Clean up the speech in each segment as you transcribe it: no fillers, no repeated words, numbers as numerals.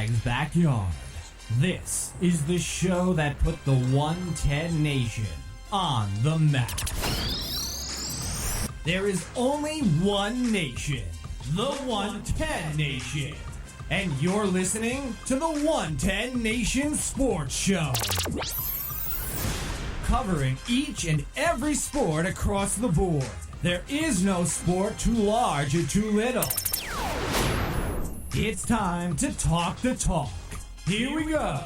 Flag's backyard. This is the show that put the 110 Nation on the map. There is only one nation, the 110 Nation. And you're listening to the 110 Nation Sports Show. Covering each and every sport across the board. There is no sport too large or too little. It's time to talk the talk. Here we go.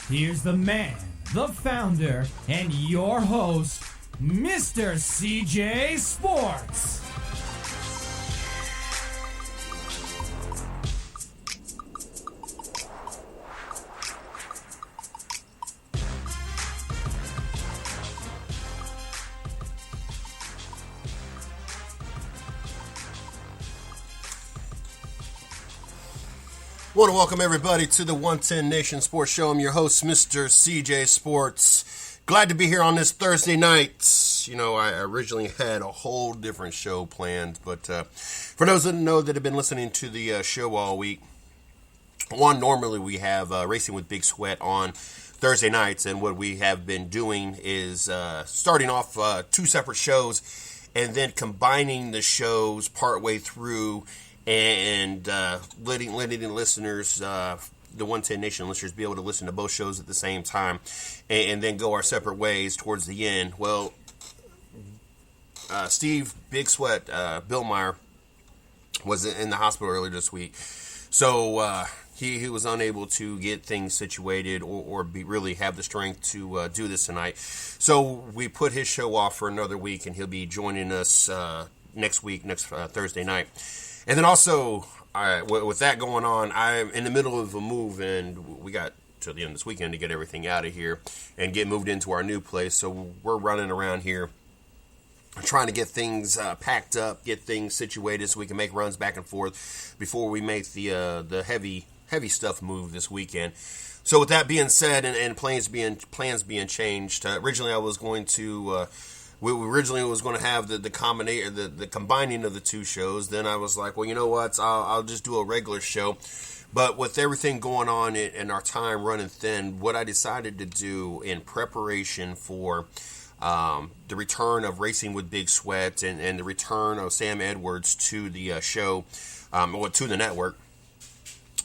Here's the man, the founder, and your host, Mr. CJ Sports. I want to welcome everybody to the 110 Nation Sports Show. I'm your host, Mr. CJ Sports. Glad to be here on this Thursday night. You know, I originally had a whole different show planned, but for those that know that have been listening to the show all week, normally we have Racing with Big Sweat on Thursday nights, and what we have been doing is starting off two separate shows and then combining the shows partway through and letting the listeners, the 110 Nation listeners, be able to listen to both shows at the same time and then go our separate ways towards the end. Well, Steve Big Sweat Billmyer was in the hospital earlier this week, so he was unable to get things situated or really have the strength to do this tonight. So we put his show off for another week, and he'll be joining us next Thursday night. And then also, with that going on, I'm in the middle of a move, and we got to the end of this weekend to get everything out of here and get moved into our new place. So we're running around here trying to get things packed up, get things situated so we can make runs back and forth before we make the heavy stuff move this weekend. So with that being said, and plans being changed, originally I was going to... We originally was going to have the combining of the two shows. Then I was like, well, you know what? I'll just do a regular show. But with everything going on and our time running thin, what I decided to do in preparation for the return of Racing with Big Sweat and the return of Sam Edwards to the show, to the network,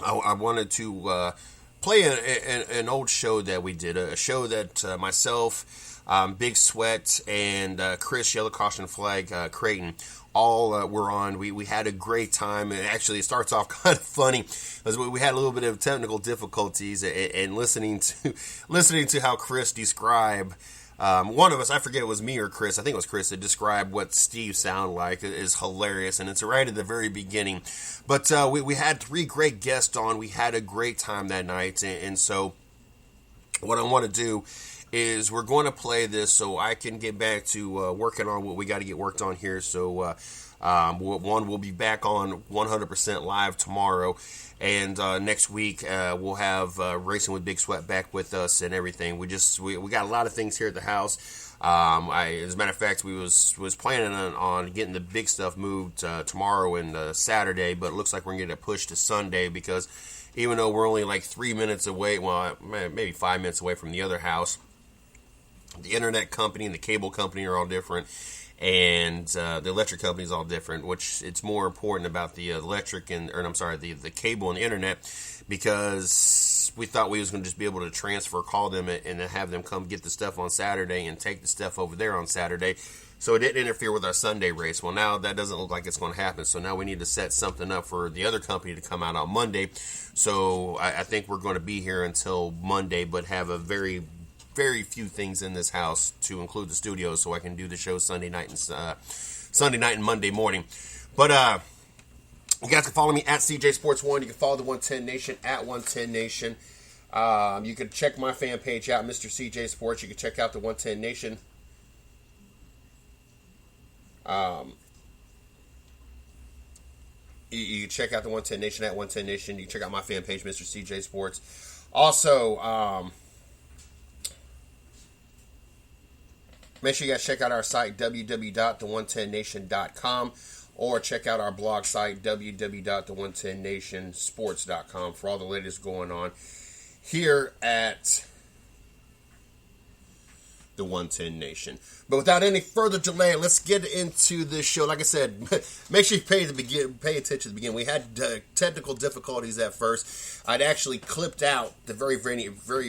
I wanted to play an old show that we did, a show that myself, Big Sweat, and Chris, Yellow Caution Flag, Creighton, all were on. We had a great time, and actually it starts off kind of funny because we had a little bit of technical difficulties, and listening to how Chris described one of us, I forget it was me or Chris, I think it was Chris, that described what Steve sounded like is hilarious, and it's right at the very beginning. But we had three great guests on. We had a great time that night, and so what I want to do is we're going to play this so I can get back to working on what we got to get worked on here. So we'll be back on 100% live tomorrow, and next week we'll have Racing with Big Sweat back with us and everything. We got a lot of things here at the house. As a matter of fact, we was planning on getting the big stuff moved tomorrow and Saturday, but it looks like we're going to get it pushed to Sunday because even though we're only like 3 minutes away, well, maybe 5 minutes away from the other house, the internet company and the cable company are all different, and the electric company is all different, which it's more important about the electric the cable and the internet, because we thought we was going to just be able to call them and have them come get the stuff on Saturday and take the stuff over there on Saturday, so it didn't interfere with our Sunday race. Well, now that doesn't look like it's going to happen, so now we need to set something up for the other company to come out on Monday. So I think we're going to be here until Monday, but have a very few things in this house to include the studio, so I can do the show Sunday night and Monday morning. But you guys can follow me at CJ Sports 1. You can follow the 110 Nation at 110 Nation. You can check my fan page out, Mr. CJ Sports. You can check out the 110 Nation. You can check out the 110 Nation at 110 Nation. You can check out my fan page, Mr. CJ Sports. Also, make sure you guys check out our site, www.the110nation.com. or check out our blog site, www.the110nationsports.com, for all the latest going on here at the 110 Nation. But without any further delay, let's get into this show. Like I said, make sure you pay attention to the beginning. We had technical difficulties at first. I'd actually clipped out the very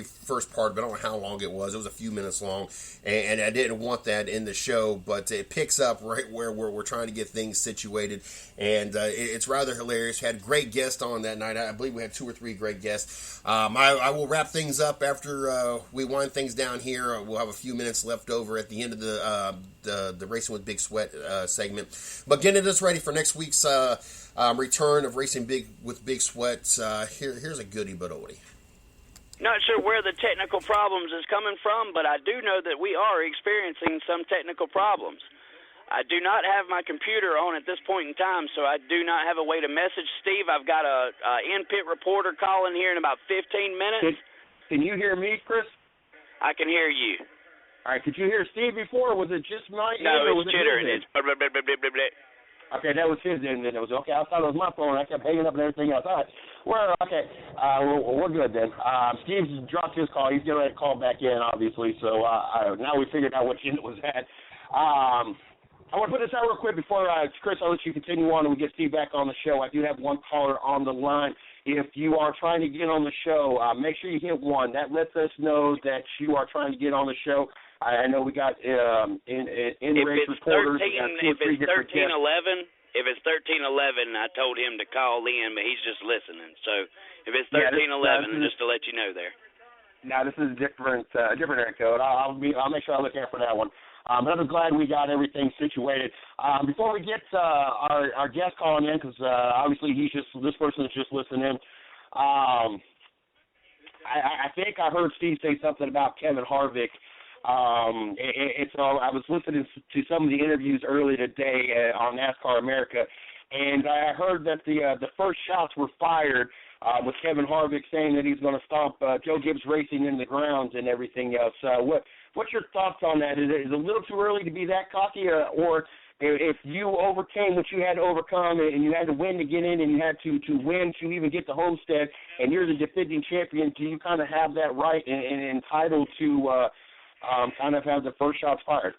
first part, but I don't know how long it was. It was a few minutes long, and I didn't want that in the show, but it picks up right where we're trying to get things situated, and it's rather hilarious. We had great guests on that night. I believe we had 2 or 3 great guests. I will wrap things up after we wind things down here. We'll have a few minutes left over at the end of the Racing with Big Sweat segment. But getting us ready for next week's return of Racing with Big Sweat, here's a goodie but oldie. Not sure where the technical problems is coming from, but I do know that we are experiencing some technical problems. I do not have my computer on at this point in time, so I do not have a way to message Steve. I've got a in-pit reporter calling here in about 15 minutes. Can you hear me, Chris? I can hear you. All right, could you hear Steve before? Was it just my end? No, or it's was chittering. It It's blah, blah, blah, blah, blah, blah. Okay, that was his end. Then it was okay. I thought it was my phone. I kept hanging up and everything else. All right, we're okay. We're good then. Steve's dropped his call. He's getting ready to call back in, obviously. So now we figured out what end it was at. I want to put this out real quick before Chris. I'll let you continue on and we get Steve back on the show. I do have one caller on the line. If you are trying to get on the show, make sure you hit 1. That lets us know that you are trying to get on the show. I know we got in-race reporters. If it's 1311, I told him to call in, but he's just listening. So if it's 1311, just to let you know there. Now this is a different area code. I'll make sure I look out for that one. But I'm glad we got everything situated. Before we get our guest calling in, because obviously this person is just listening. I think I heard Steve say something about Kevin Harvick. I was listening to some of the interviews earlier today on NASCAR America, and I heard that the first shots were fired with Kevin Harvick saying that he's going to stomp Joe Gibbs Racing in the grounds and everything else. What's your thoughts on that? Is it a little too early to be that cocky, or if you overcame what you had to overcome and you had to win to get in and you had to win to even get to Homestead and you're the defending champion, do you kind of have that right and entitled to kind of have the first shots fired?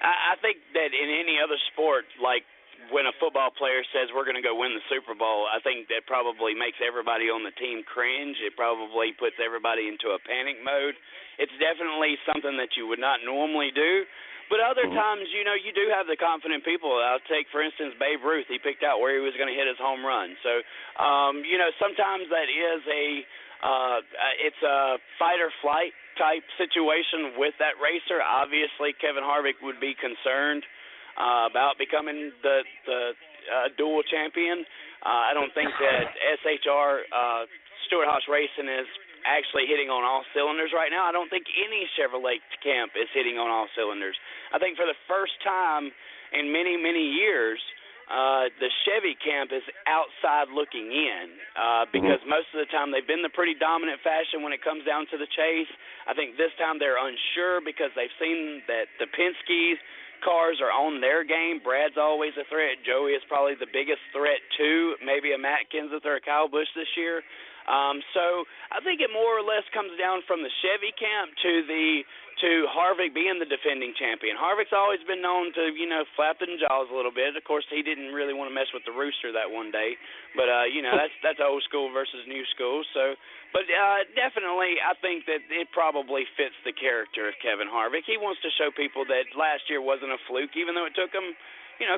I think that in any other sport, like when a football player says we're going to go win the Super Bowl, I think that probably makes everybody on the team cringe. It probably puts everybody into a panic mode. It's definitely something that you would not normally do. But other times, you do have the confident people. I'll take, for instance, Babe Ruth. He picked out where he was going to hit his home run. So, sometimes that is it's a fight or flight type situation with that racer. Obviously, Kevin Harvick would be concerned about becoming the dual champion. I don't think that SHR Stewart-Haas Racing is actually hitting on all cylinders right now. I don't think any Chevrolet camp is hitting on all cylinders. I think for the first time in many, many years, the Chevy camp is outside looking in because most of the time they've been the pretty dominant fashion when it comes down to the chase. I think this time they're unsure because they've seen that the Penske's cars are on their game. Brad's always a threat. Joey is probably the biggest threat too, maybe a Matt Kenseth or a Kyle Busch this year. So I think it more or less comes down from the Chevy camp to Harvick being the defending champion. Harvick's always been known to, flap the jaws a little bit. Of course, he didn't really want to mess with the rooster that one day, but that's old school versus new school. So, but definitely, I think that it probably fits the character of Kevin Harvick. He wants to show people that last year wasn't a fluke, even though it took him,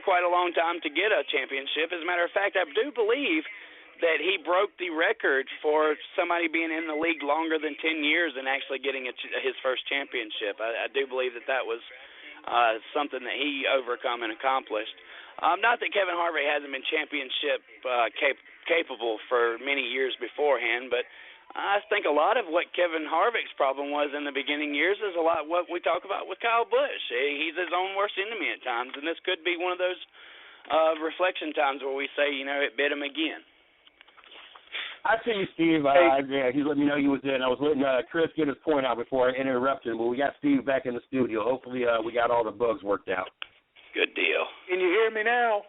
quite a long time to get a championship. As a matter of fact, I do believe that he broke the record for somebody being in the league longer than 10 years and actually getting his first championship. I do believe that was something that he overcome and accomplished. Not that Kevin Harvick hasn't been championship capable for many years beforehand, but I think a lot of what Kevin Harvick's problem was in the beginning years is a lot what we talk about with Kyle Busch. He's his own worst enemy at times, and this could be one of those reflection times where we say, it bit him again. I see you, Steve. He let me know you was in. I was letting Chris get his point out before I interrupted him, but we got Steve back in the studio. Hopefully we got all the bugs worked out. Good deal. Can you hear me now?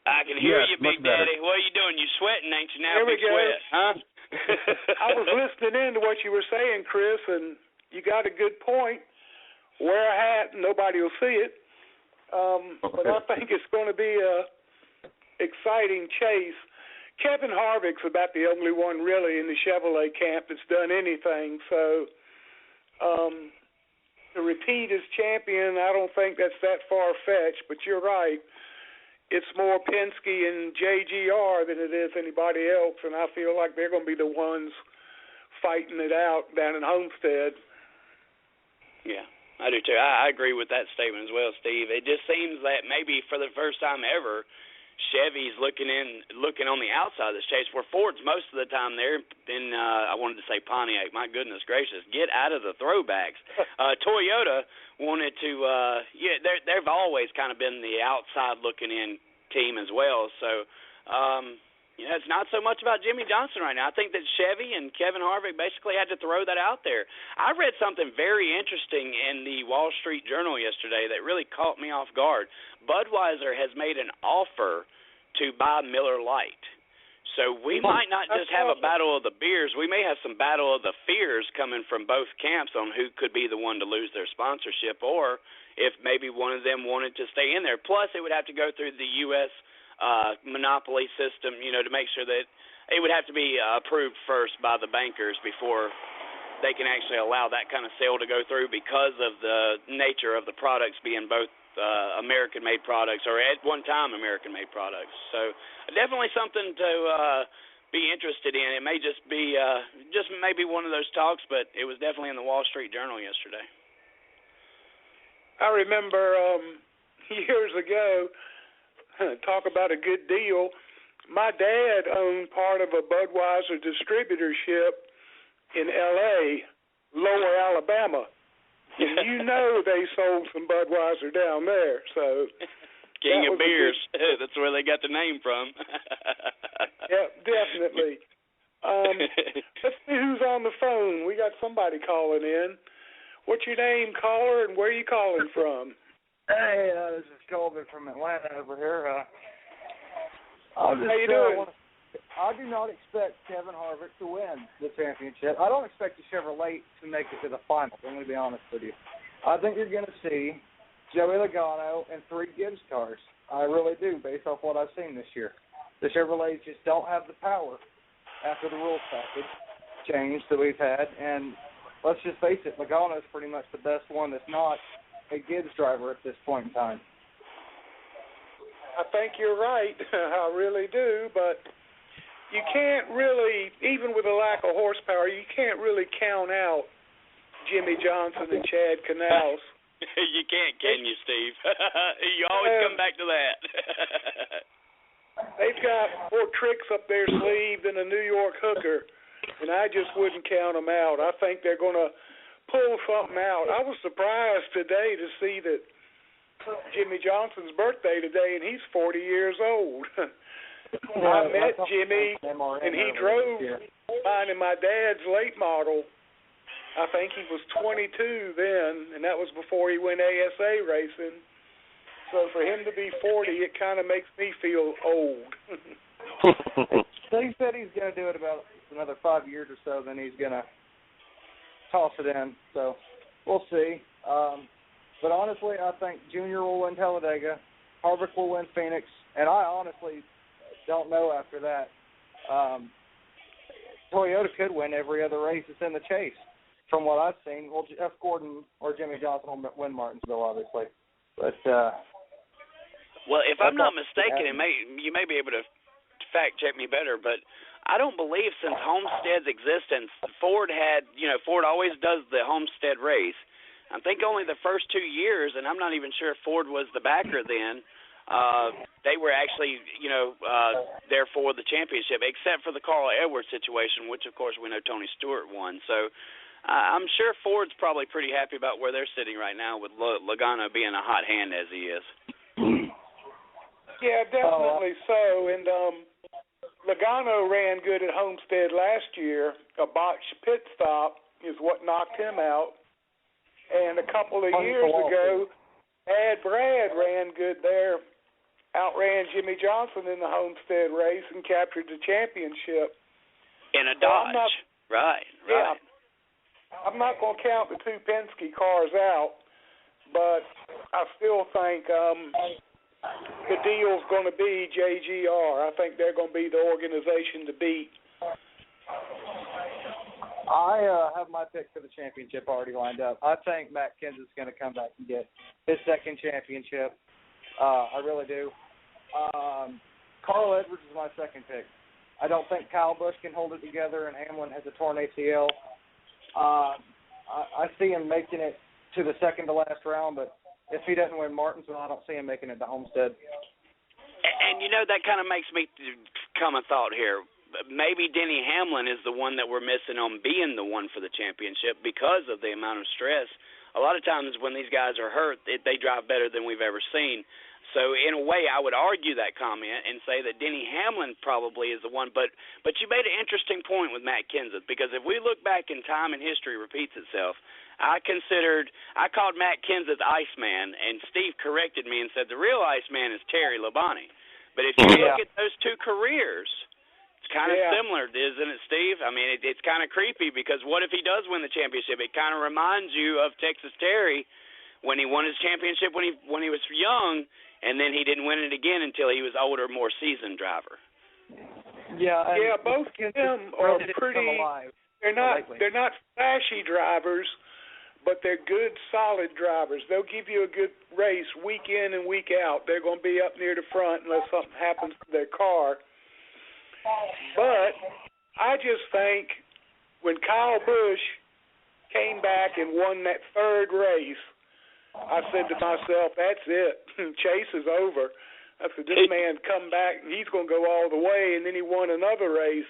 I can hear you, Big better. Daddy. What are you doing? You sweating, ain't you now? There we Big go. sweat, huh? I was listening in to what you were saying, Chris, and you got a good point. Wear a hat and nobody will see it. But I think it's going to be a exciting chase. Kevin Harvick's about the only one really in the Chevrolet camp that's done anything. So to repeat as champion, I don't think that's that far-fetched. But you're right. It's more Penske and JGR than it is anybody else, and I feel like they're going to be the ones fighting it out down in Homestead. Yeah, I do too. I agree with that statement as well, Steve. It just seems that maybe for the first time ever, Chevy's looking on the outside of this chase, where Ford's most of the time there. In I wanted to say Pontiac. My goodness gracious, get out of the throwbacks. Toyota wanted to. They've always kind of been the outside looking in team as well. So. It's not so much about Jimmy Johnson right now. I think that Chevy and Kevin Harvick basically had to throw that out there. I read something very interesting in the Wall Street Journal yesterday that really caught me off guard. Budweiser has made an offer to buy Miller Lite. So we might not just have a battle of the beers. We may have some battle of the fears coming from both camps on who could be the one to lose their sponsorship, or if maybe one of them wanted to stay in there. Plus, it would have to go through the U.S. Monopoly system, to make sure that it would have to be approved first by the bankers before they can actually allow that kind of sale to go through, because of the nature of the products being both American-made products, or at one time American-made products. So definitely something to be interested in. It may just be maybe one of those talks, but it was definitely in the Wall Street Journal yesterday. I remember years ago, talk about a good deal. My dad owned part of a Budweiser distributorship in L.A., Lower Alabama. And they sold some Budweiser down there. So King of beers. That's where they got the name from. Yeah, definitely. Let's see who's on the phone. We got somebody calling in. What's your name, caller, and where are you calling from? Hey, this is Colby from Atlanta over here. How you doing? I do not expect Kevin Harvick to win the championship. I don't expect the Chevrolet to make it to the final, I'm going to be honest with you. I think you're going to see Joey Logano and 3 Gibbs cars. I really do, based off what I've seen this year. The Chevrolets just don't have the power after the rules package change that we've had. And let's just face it, Logano is pretty much the best one that's not a Gibbs driver at this point in time. I think you're right. I really do, but you can't really, even with a lack of horsepower, you can't really count out Jimmy Johnson and Chad Canals. You can't, can you, Steve? You always come back to that. They've got more tricks up their sleeve than a New York hooker, and I just wouldn't count them out. I think they're going to pull something out. I was surprised today to see that Jimmy Johnson's birthday today, and he's 40 years old. I met Jimmy, and he drove mine and my dad's late model. I think he was 22 then, and that was before he went ASA racing. So for him to be 40, it kind of makes me feel old. So he said he's going to do it about another 5 years or so, then he's going to toss it in. So we'll see. But honestly, I think Junior will win Talladega, Harvick will win Phoenix, and I honestly don't know after that. Toyota could win every other race that's in the chase. From what I've seen, well, Jeff Gordon or Jimmy Johnson will win Martinsville, obviously. But well, if I'm not mistaken, you may be able to fact check me better, but I don't believe since Homestead's existence, Ford always does the Homestead race. I think only the first 2 years, and I'm not even sure if Ford was the backer then, they were actually, there for the championship, except for the Carl Edwards situation, which, of course, we know Tony Stewart won. So I'm sure Ford's probably pretty happy about where they're sitting right now with Logano being a hot hand as he is. Yeah, definitely so. And Logano ran good at Homestead last year. A botched pit stop is what knocked him out. And a couple of years ago, Bad Brad ran good there, outran Jimmy Johnson in the Homestead race and captured the championship. In a Dodge. Right. Yeah, I'm not going to count the two Penske cars out, but I still think the deal's going to be JGR. I think they're going to be the organization to beat. I have my pick for the championship already lined up. I think Matt Kenseth's going to come back and get his second championship. I really do. Carl Edwards is my second pick. I don't think Kyle Busch can hold it together, and Hamlin has a torn ACL. I see him making it to the second to last round, but if he doesn't win Martinsville, I don't see him making it to Homestead. And, that kind of makes me come a thought here. Maybe Denny Hamlin is the one that we're missing on being the one for the championship because of the amount of stress. A lot of times when these guys are hurt, they drive better than we've ever seen. So, in a way, I would argue that comment and say that Denny Hamlin probably is the one. But you made an interesting point with Matt Kenseth, because if we look back in time and history repeats itself, I called Matt Kenseth Iceman, and Steve corrected me and said the real Iceman is Terry Labonte. But if you look at those two careers, it's kind of similar, isn't it, Steve? I mean, it's kind of creepy, because what if he does win the championship? It kind of reminds you of Texas Terry when he won his championship when he was young, and then he didn't win it again until he was older, more seasoned driver. Yeah, both of them are pretty. They're not flashy drivers, but they're good, solid drivers. They'll give you a good race week in and week out. They're going to be up near the front unless something happens to their car. But I just think when Kyle Busch came back and won that third race, I said to myself, that's it. Chase is over. I said, this man come back, and he's going to go all the way, and then he won another race.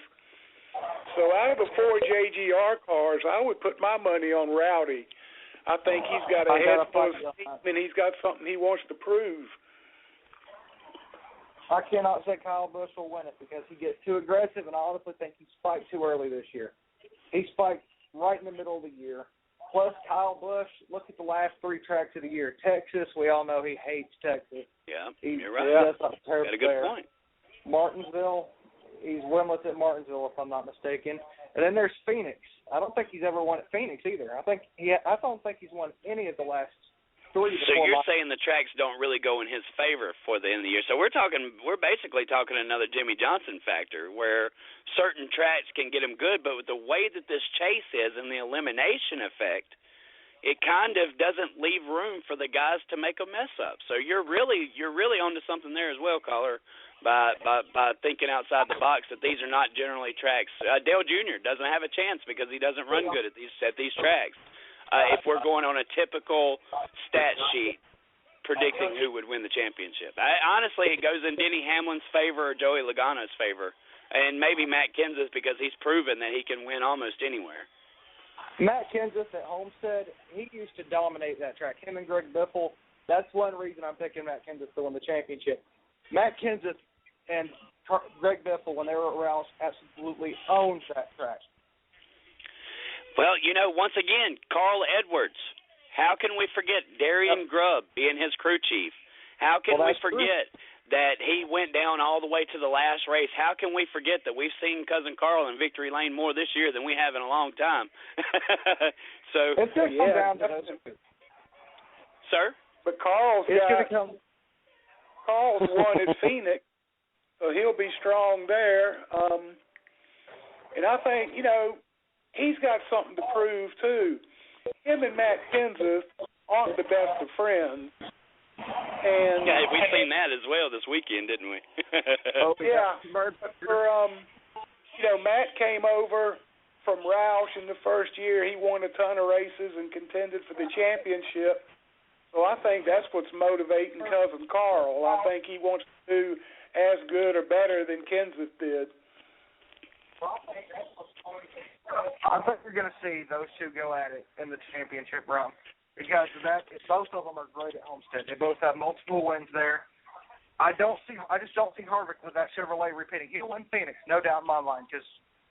So out of the four JGR cars, I would put my money on Rowdy. I think he's got a head full of steam, and he's got something he wants to prove. I cannot say Kyle Busch will win it because he gets too aggressive, and I honestly think he spiked too early this year. He spiked right in the middle of the year. Plus, Kyle Busch, look at the last three tracks of the year. Texas, we all know he hates Texas. Yeah, you're right. Got a good point. Martinsville, he's winless at Martinsville, if I'm not mistaken. And then there's Phoenix. I don't think he's ever won at Phoenix either. I don't think he's won any of the last 3 to 4 months. So you're saying the tracks don't really go in his favor for the end of the year. So we're basically talking another Jimmy Johnson factor, where certain tracks can get him good, but with the way that this chase is and the elimination effect, it kind of doesn't leave room for the guys to make a mess up. So you're really onto something there as well, caller, by thinking outside the box that these are not generally tracks. Dale Jr. doesn't have a chance because he doesn't run good at these tracks. If we're going on a typical stat sheet predicting who would win the championship. Honestly, it goes in Denny Hamlin's favor or Joey Logano's favor, and maybe Matt Kenseth because he's proven that he can win almost anywhere. Matt Kenseth at Homestead, he used to dominate that track. Him and Greg Biffle, that's one reason I'm picking Matt Kenseth to win the championship. Matt Kenseth and Greg Biffle, when they were at Roush, absolutely owned that track. Well, once again, Carl Edwards. How can we forget Darian Grubb being his crew chief? How can we forget that he went down all the way to the last race? How can we forget that we've seen Cousin Carl in Victory Lane more this year than we have in a long time? So it's going to come down to those two. Sir? But Carl's won at Phoenix, so he'll be strong there. And I think, he's got something to prove, too. Him and Matt Kenseth aren't the best of friends. And we've seen that as well this weekend, didn't we? Yeah. Matt came over from Roush in the first year. He won a ton of races and contended for the championship. So I think that's what's motivating Cousin Carl. I think he wants to do as good or better than Kenseth did. I think you're going to see those two go at it in the championship run because both of them are great at Homestead. They both have multiple wins there. I just don't see Harvick with that Chevrolet repeating. He'll win Phoenix, no doubt in my mind, because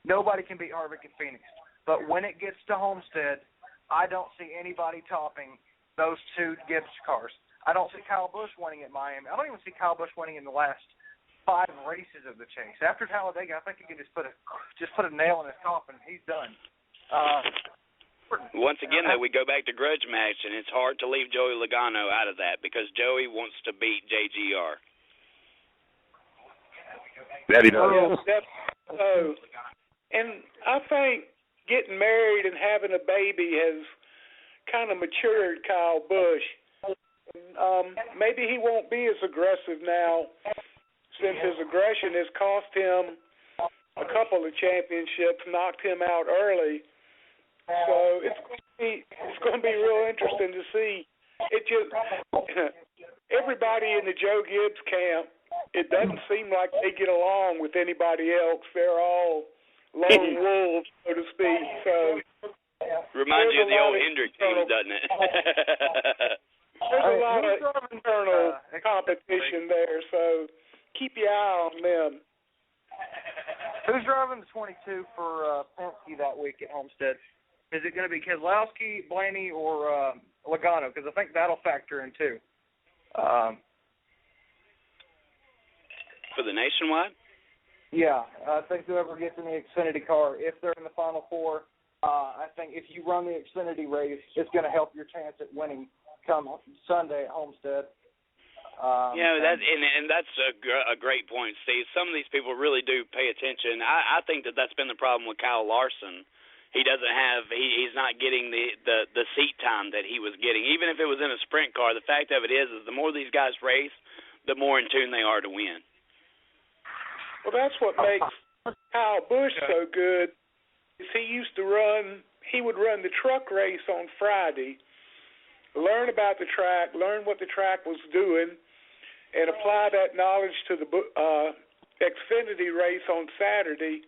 nobody can beat Harvick in Phoenix. But when it gets to Homestead, I don't see anybody topping those two Gibbs cars. I don't see Kyle Busch winning at Miami. I don't even see Kyle Busch winning in the last 5 races of the chase. After Talladega, I think he can just put a nail in his coffin. He's done. Once again, though, we go back to grudge match, and it's hard to leave Joey Logano out of that because Joey wants to beat JGR. That he does. And I think getting married and having a baby has kind of matured Kyle Busch. Maybe he won't be as aggressive now since his aggression has cost him a couple of championships, knocked him out early. So it's going to be real interesting to see. It just everybody in the Joe Gibbs camp, it doesn't seem like they get along with anybody else. They're all lone wolves, so to speak. So reminds you of the old Hendrick team, doesn't it? There's a lot of internal competition there, so keep your eye on them. Who's driving the 22 for Penske that week at Homestead? Is it going to be Keselowski, Blaney, or Logano? Because I think that'll factor in too. For the Nationwide? Yeah, I think whoever gets in the Xfinity car, if they're in the Final Four, I think if you run the Xfinity race, it's going to help your chance at winning come Sunday at Homestead. That's a great point, Steve. Some of these people really do pay attention. I think that's been the problem with Kyle Larson. He's not getting the seat time that he was getting. Even if it was in a sprint car, the fact of it is the more these guys race, the more in tune they are to win. Well, that's what makes Kyle Busch so good. Is he would run the truck race on Friday, learn about the track, learn what the track was doing, and apply that knowledge to the Xfinity race on Saturday,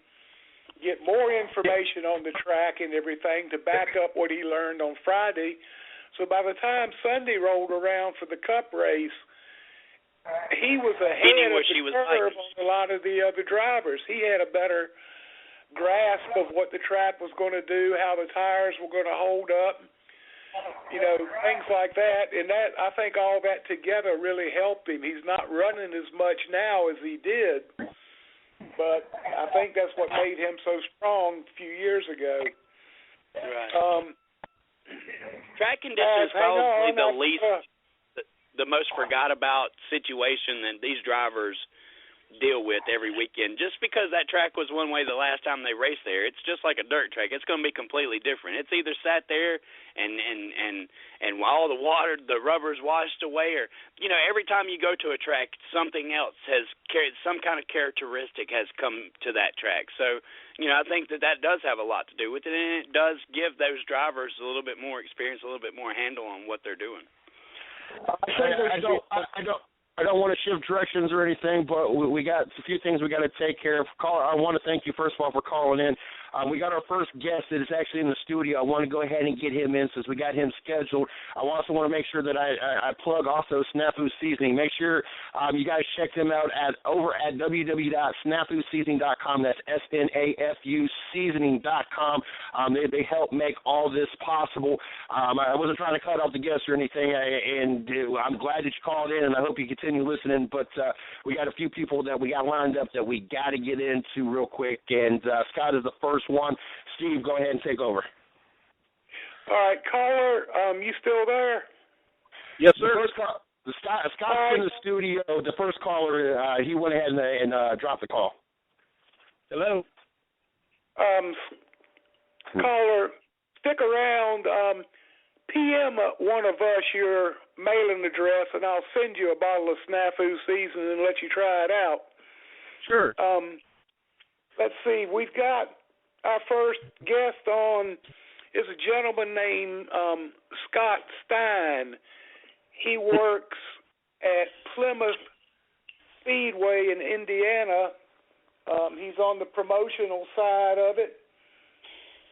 get more information on the track and everything to back up what he learned on Friday. So by the time Sunday rolled around for the Cup race, he was ahead of the curve on a lot of the other drivers. He had a better grasp of what the track was going to do, how the tires were going to hold up, things like that. And that, I think all that together really helped him. He's not running as much now as he did, but I think that's what made him so strong a few years ago. Right. Track condition is probably the most forgot about situation that these drivers deal with every weekend. Just because that track was one way the last time they raced there, it's just like a dirt track. It's going to be completely different. It's either sat there and all the water, the rubber's washed away, or every time you go to a track, something else has carried, some kind of characteristic has come to that track. So I think that does have a lot to do with it, and it does give those drivers a little bit more experience, a little bit more handle on what they're doing. I don't want to shift directions or anything, but we got a few things we got to take care of. Caller, I want to thank you, first of all, for calling in. We got our first guest that is actually in the studio. I want to go ahead and get him in since we got him scheduled. I also want to make sure that I plug also Snafu Seasoning. Make sure you guys check them out over at www.snafuseasoning.com. That's SNAFU seasoning.com. They help make all this possible. I wasn't trying to cut off the guest or anything, and I'm glad that you called in, and I hope you continue listening. But we got a few people that we got lined up that we got to get into real quick, and Scott is the first one. Steve, go ahead and take over. All right, caller, you still there? Yes, sir. Scott's in the studio. The first caller, he went ahead and dropped the call. Hello. Caller, stick around. PM one of us your mailing address, and I'll send you a bottle of Snafu seasoning and let you try it out. Sure. Let's see. We've got our first guest on is a gentleman named Scott Stein. He works at Plymouth Speedway in Indiana. He's on the promotional side of it,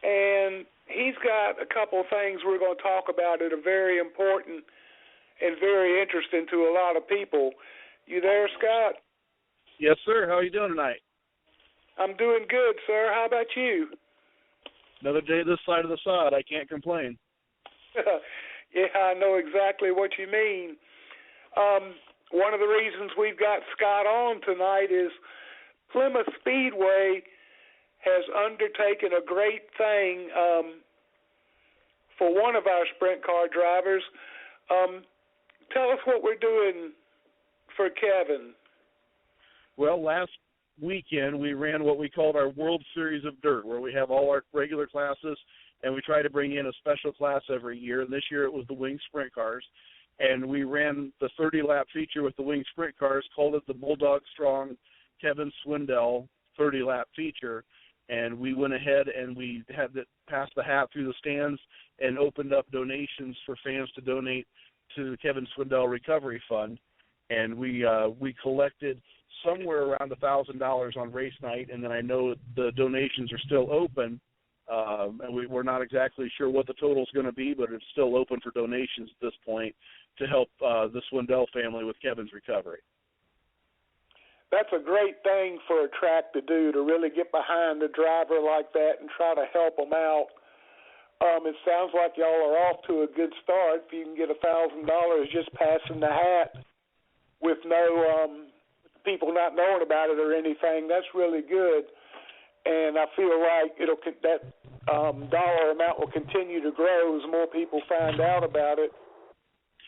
and he's got a couple of things we're going to talk about that are very important and very interesting to a lot of people. You there, Scott? Yes, sir. How are you doing tonight? I'm doing good, sir. How about you? Another day this side of the sod. I can't complain. Yeah, I know exactly what you mean. One of the reasons we've got Scott on tonight is Plymouth Speedway has undertaken a great thing for one of our sprint car drivers. Tell us what we're doing for Kevin. Well, last weekend we ran what we called our World Series of Dirt, where we have all our regular classes, and we try to bring in a special class every year. And this year it was the Wing Sprint Cars. And we ran the 30-lap feature with the Wing Sprint Cars, called it the Bulldog Strong Kevin Swindell 30-lap feature. And we went ahead and we had it pass the hat through the stands and opened up donations for fans to donate to the Kevin Swindell Recovery Fund. And we collected somewhere around $1,000 on race night, and then I know the donations are still open. And we're not exactly sure what the total is going to be, but it's still open for donations at this point to help the Swindell family with Kevin's recovery. That's a great thing for a track to do, to really get behind a driver like that and try to help them out. It sounds like y'all are off to a good start. If you can get $1,000 just passing the hat with no people not knowing about it or anything, that's really good. And I feel like that dollar amount will continue to grow as more people find out about it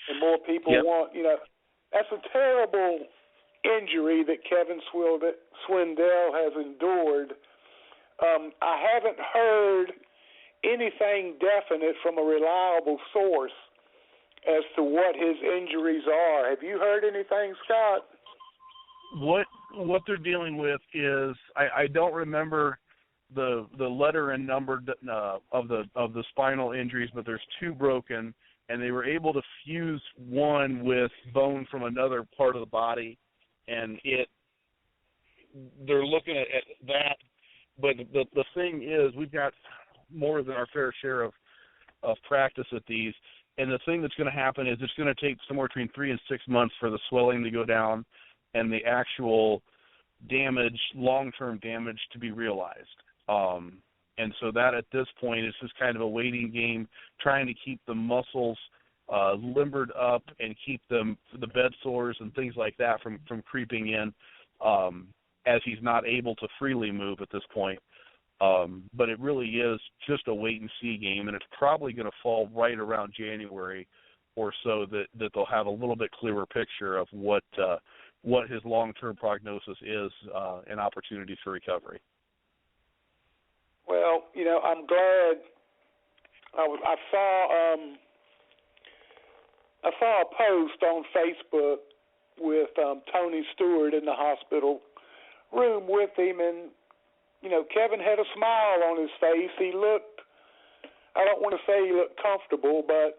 and more people want, that's a terrible injury that Kevin Swindell has endured. I haven't heard anything definite from a reliable source as to what his injuries are. Have you heard anything, Scott? What they're dealing with is I don't remember the letter and number of the spinal injuries, but there's two broken, and they were able to fuse one with bone from another part of the body, and they're looking at that. But the thing is, we've got more than our fair share of practice at these, and the thing that's going to happen is it's going to take somewhere between 3 and 6 months for the swelling to go down and the actual damage, long-term damage, to be realized. And so that at this point is just kind of a waiting game, trying to keep the muscles limbered up and keep the bed sores and things like that from creeping in as he's not able to freely move at this point. But it really is just a wait-and-see game, and it's probably going to fall right around January or so that they'll have a little bit clearer picture of what his long-term prognosis is and opportunities for recovery. Well, I'm glad. I saw a post on Facebook with Tony Stewart in the hospital room with him, and Kevin had a smile on his face. He looked, I don't want to say he looked comfortable, but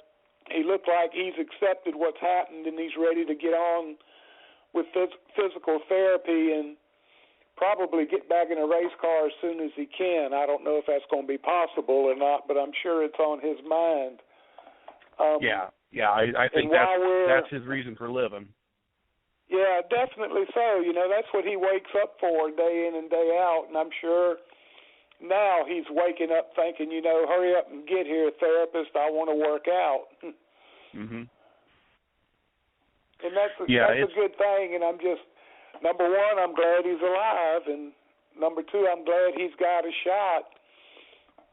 he looked like he's accepted what's happened and he's ready to get on with physical therapy and probably get back in a race car as soon as he can. I don't know if that's going to be possible or not, but I'm sure it's on his mind. I think that's his reason for living. Yeah, definitely so. That's what he wakes up for day in and day out, and I'm sure now he's waking up thinking, hurry up and get here, therapist, I want to work out. Mm-hmm. And that's a good thing, and I'm just, number one, I'm glad he's alive, and number two, I'm glad he's got a shot,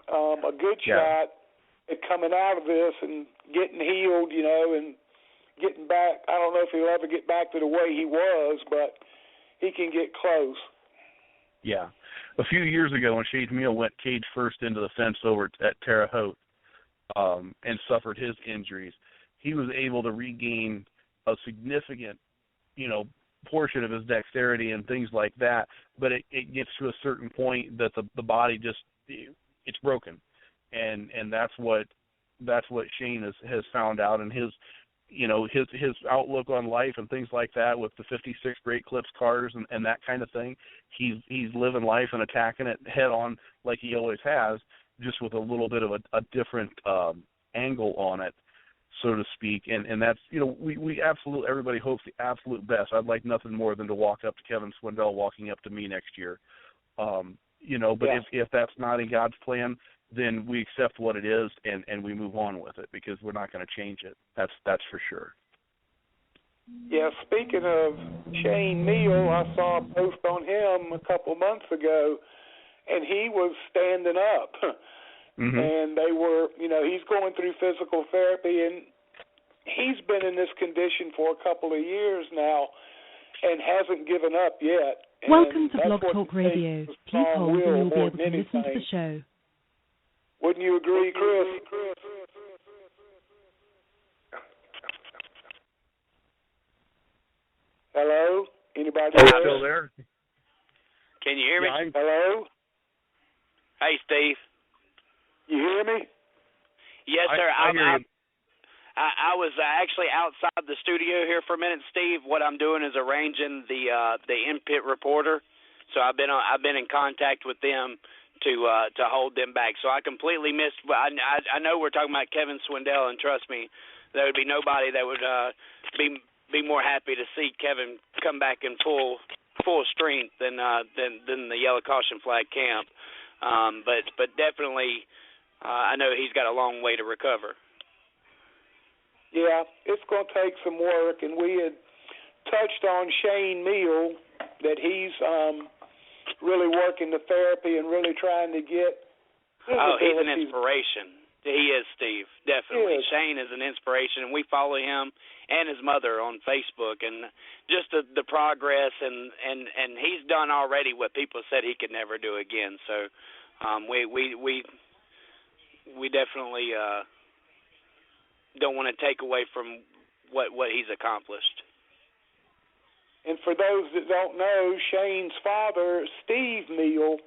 a good shot at coming out of this and getting healed, and getting back. I don't know if he'll ever get back to the way he was, but he can get close. Yeah. A few years ago when Shade Meal went cage first into the fence over at Terre Haute and suffered his injuries, he was able to regain a significant, portion of his dexterity and things like that, but it gets to a certain point that the body just, it's broken. And that's what Shane has found out, and his outlook on life and things like that with the 56 Great Clips cars and that kind of thing. He's living life and attacking it head on like he always has, just with a little bit of a different angle on it, so to speak. And that's, we absolutely, everybody hopes the absolute best. I'd like nothing more than to walk up to Kevin Swindell walking up to me next year. But if that's not in God's plan, then we accept what it is and we move on with it, because we're not going to change it. That's for sure. Yeah, speaking of Shane Neal, I saw a post on him a couple months ago, and he was standing up. Mm-hmm. And they were, he's going through physical therapy, and he's been in this condition for a couple of years now and hasn't given up yet. And welcome to Blog Talk Radio. Please hold and you'll be able to listen to the show. Wouldn't you agree, Chris? Hello? Anybody still there? Can you hear me? Yeah, Hello? Hey, Steve. You hear me? Yes, sir. I hear you. I was actually outside the studio here for a minute, Steve. What I'm doing is arranging the in-pit reporter. So I've been in contact with them to hold them back. So I completely missed. I know we're talking about Kevin Swindell, and trust me, there would be nobody that would be more happy to see Kevin come back in full strength than the Yellow Caution Flag camp. But definitely, I know he's got a long way to recover. Yeah, it's going to take some work, and we had touched on Shane Neal, that he's really working the therapy and really trying to get his he's an abilities. inspiration. He is, Steve, definitely. Yes. Shane is an inspiration, and we follow him and his mother on Facebook, and just the progress, and he's done already what people said he could never do again. So we definitely don't want to take away from what he's accomplished. And for those that don't know, Shane's father, Steve Neal,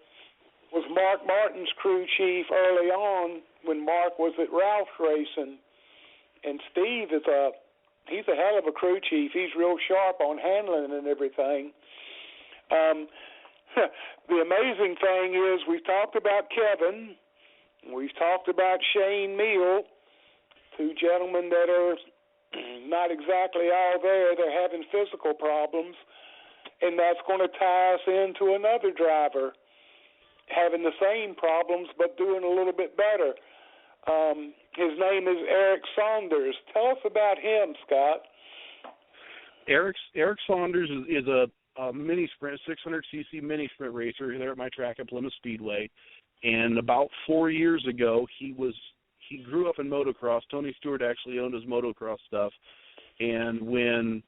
was Mark Martin's crew chief early on when Mark was at Ralph's Racing. And Steve he's a hell of a crew chief. He's real sharp on handling and everything. The amazing thing is we've talked about Kevin, we've talked about Shane Neal, two gentlemen that are not exactly all there. They're having physical problems, and that's going to tie us into another driver having the same problems but doing a little bit better. His name is Eric Saunders. Tell us about him, Scott. Eric Saunders is a mini sprint, 600cc mini sprint racer there at my track at Plymouth Speedway. And about 4 years ago, he grew up in motocross. Tony Stewart actually owned his motocross stuff. And when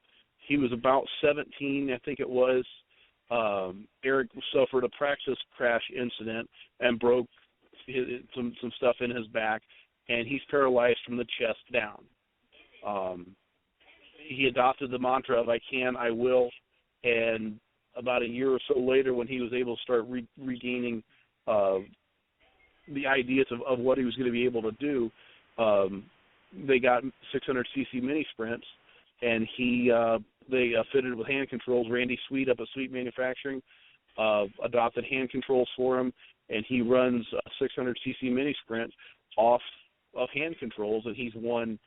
he was about 17, I think it was, Eric suffered a practice crash incident and broke some stuff in his back, and he's paralyzed from the chest down. He adopted the mantra of "I can, I will," and about a year or so later, when he was able to start regaining the ideas of what he was going to be able to do, they got 600cc mini sprints, and they fitted with hand controls. Randy Sweet up at Sweet Manufacturing adopted hand controls for him, and he runs a 600cc mini sprint off of hand controls, and he's won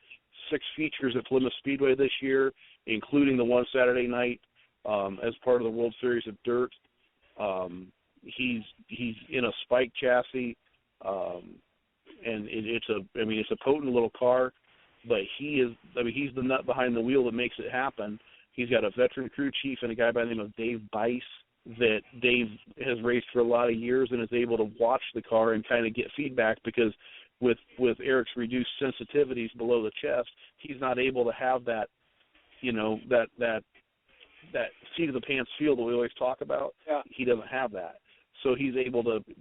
6 features at Plymouth Speedway this year, including the one Saturday night as part of the World Series of Dirt. He's in a spike chassis, and it's a potent little car, but he's the nut behind the wheel that makes it happen. He's got a veteran crew chief and a guy by the name of Dave Bice that Dave has raced for a lot of years and is able to watch the car and kind of get feedback, because with Eric's reduced sensitivities below the chest, he's not able to have that seat of the pants feel that we always talk about. Yeah. He doesn't have that. So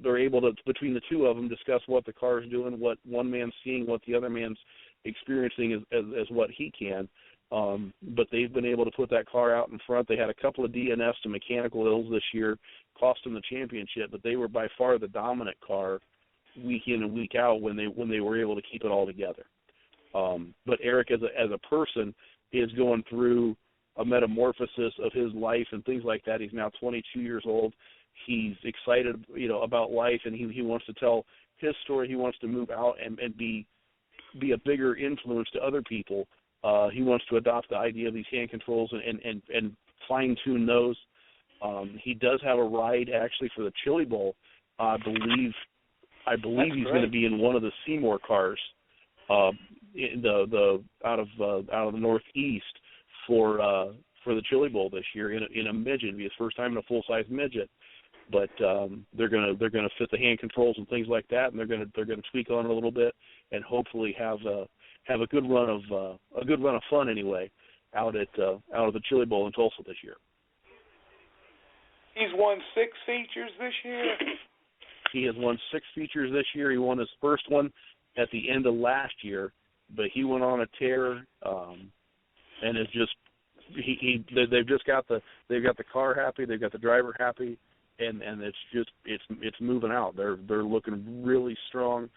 they're able to, between the two of them, discuss what the car is doing, what one man's seeing, what the other man's experiencing as what he can. But they've been able to put that car out in front. They had a couple of DNFs and mechanical ills this year, cost them the championship, but they were by far the dominant car week in and week out when they were able to keep it all together. But Eric, as a person, is going through a metamorphosis of his life and things like that. He's now 22 years old. He's excited, about life, and he wants to tell his story. He wants to move out and be a bigger influence to other people. He wants to adopt the idea of these hand controls and fine-tune those. He does have a ride actually for the Chili Bowl. I believe That's he's great. going to be in one of the Seymour cars, in the out of the Northeast for the Chili Bowl this year in a midget. It'll be his first time in a full-size midget. But they're gonna fit the hand controls and things like that, and they're gonna tweak on it a little bit, and hopefully have a good run of fun anyway out of the Chili Bowl in Tulsa this year. He's won 6 features this year. He has won 6 features this year. He won his first one at the end of last year, but he went on a tear, and is just they've got the car happy, they've got the driver happy, and it's moving out. They're looking really strong.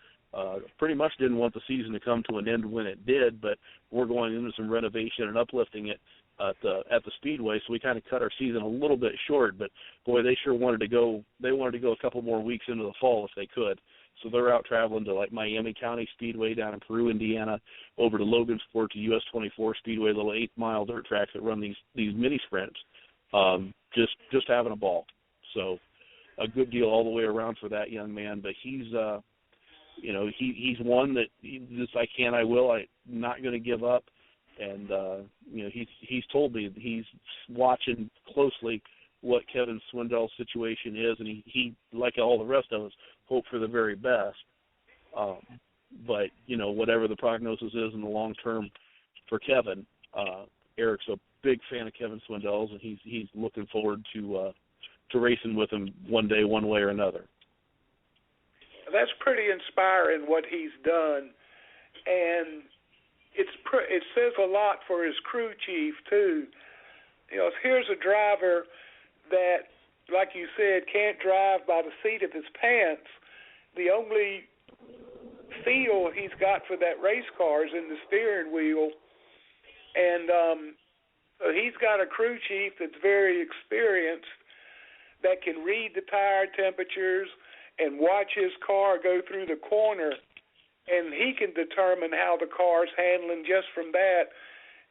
Pretty much didn't want the season to come to an end when it did, but we're going into some renovation and uplifting it at the Speedway, so we kind of cut our season a little bit short. But boy, they sure wanted to go. They wanted to go a couple more weeks into the fall if they could. So they're out traveling to like Miami County Speedway down in Peru, Indiana, over to Logansport to US 24 Speedway, little 8-mile dirt tracks that run these mini sprints. Just having a ball. So a good deal all the way around for that young man. But he's he's one that just I can, I will. I'm not going to give up. And he's told me that he's watching closely what Kevin Swindell's situation is, and he like all the rest of us, hope for the very best. But whatever the prognosis is in the long term for Kevin, Eric's a big fan of Kevin Swindell's, and he's looking forward to racing with him one day, one way or another. That's pretty inspiring what he's done, and it says a lot for his crew chief too. Here's a driver that, like you said, can't drive by the seat of his pants. The only feel he's got for that race car is in the steering wheel, and so he's got a crew chief that's very experienced that can read the tire temperatures and watch his car go through the corner, and he can determine how the car's handling just from that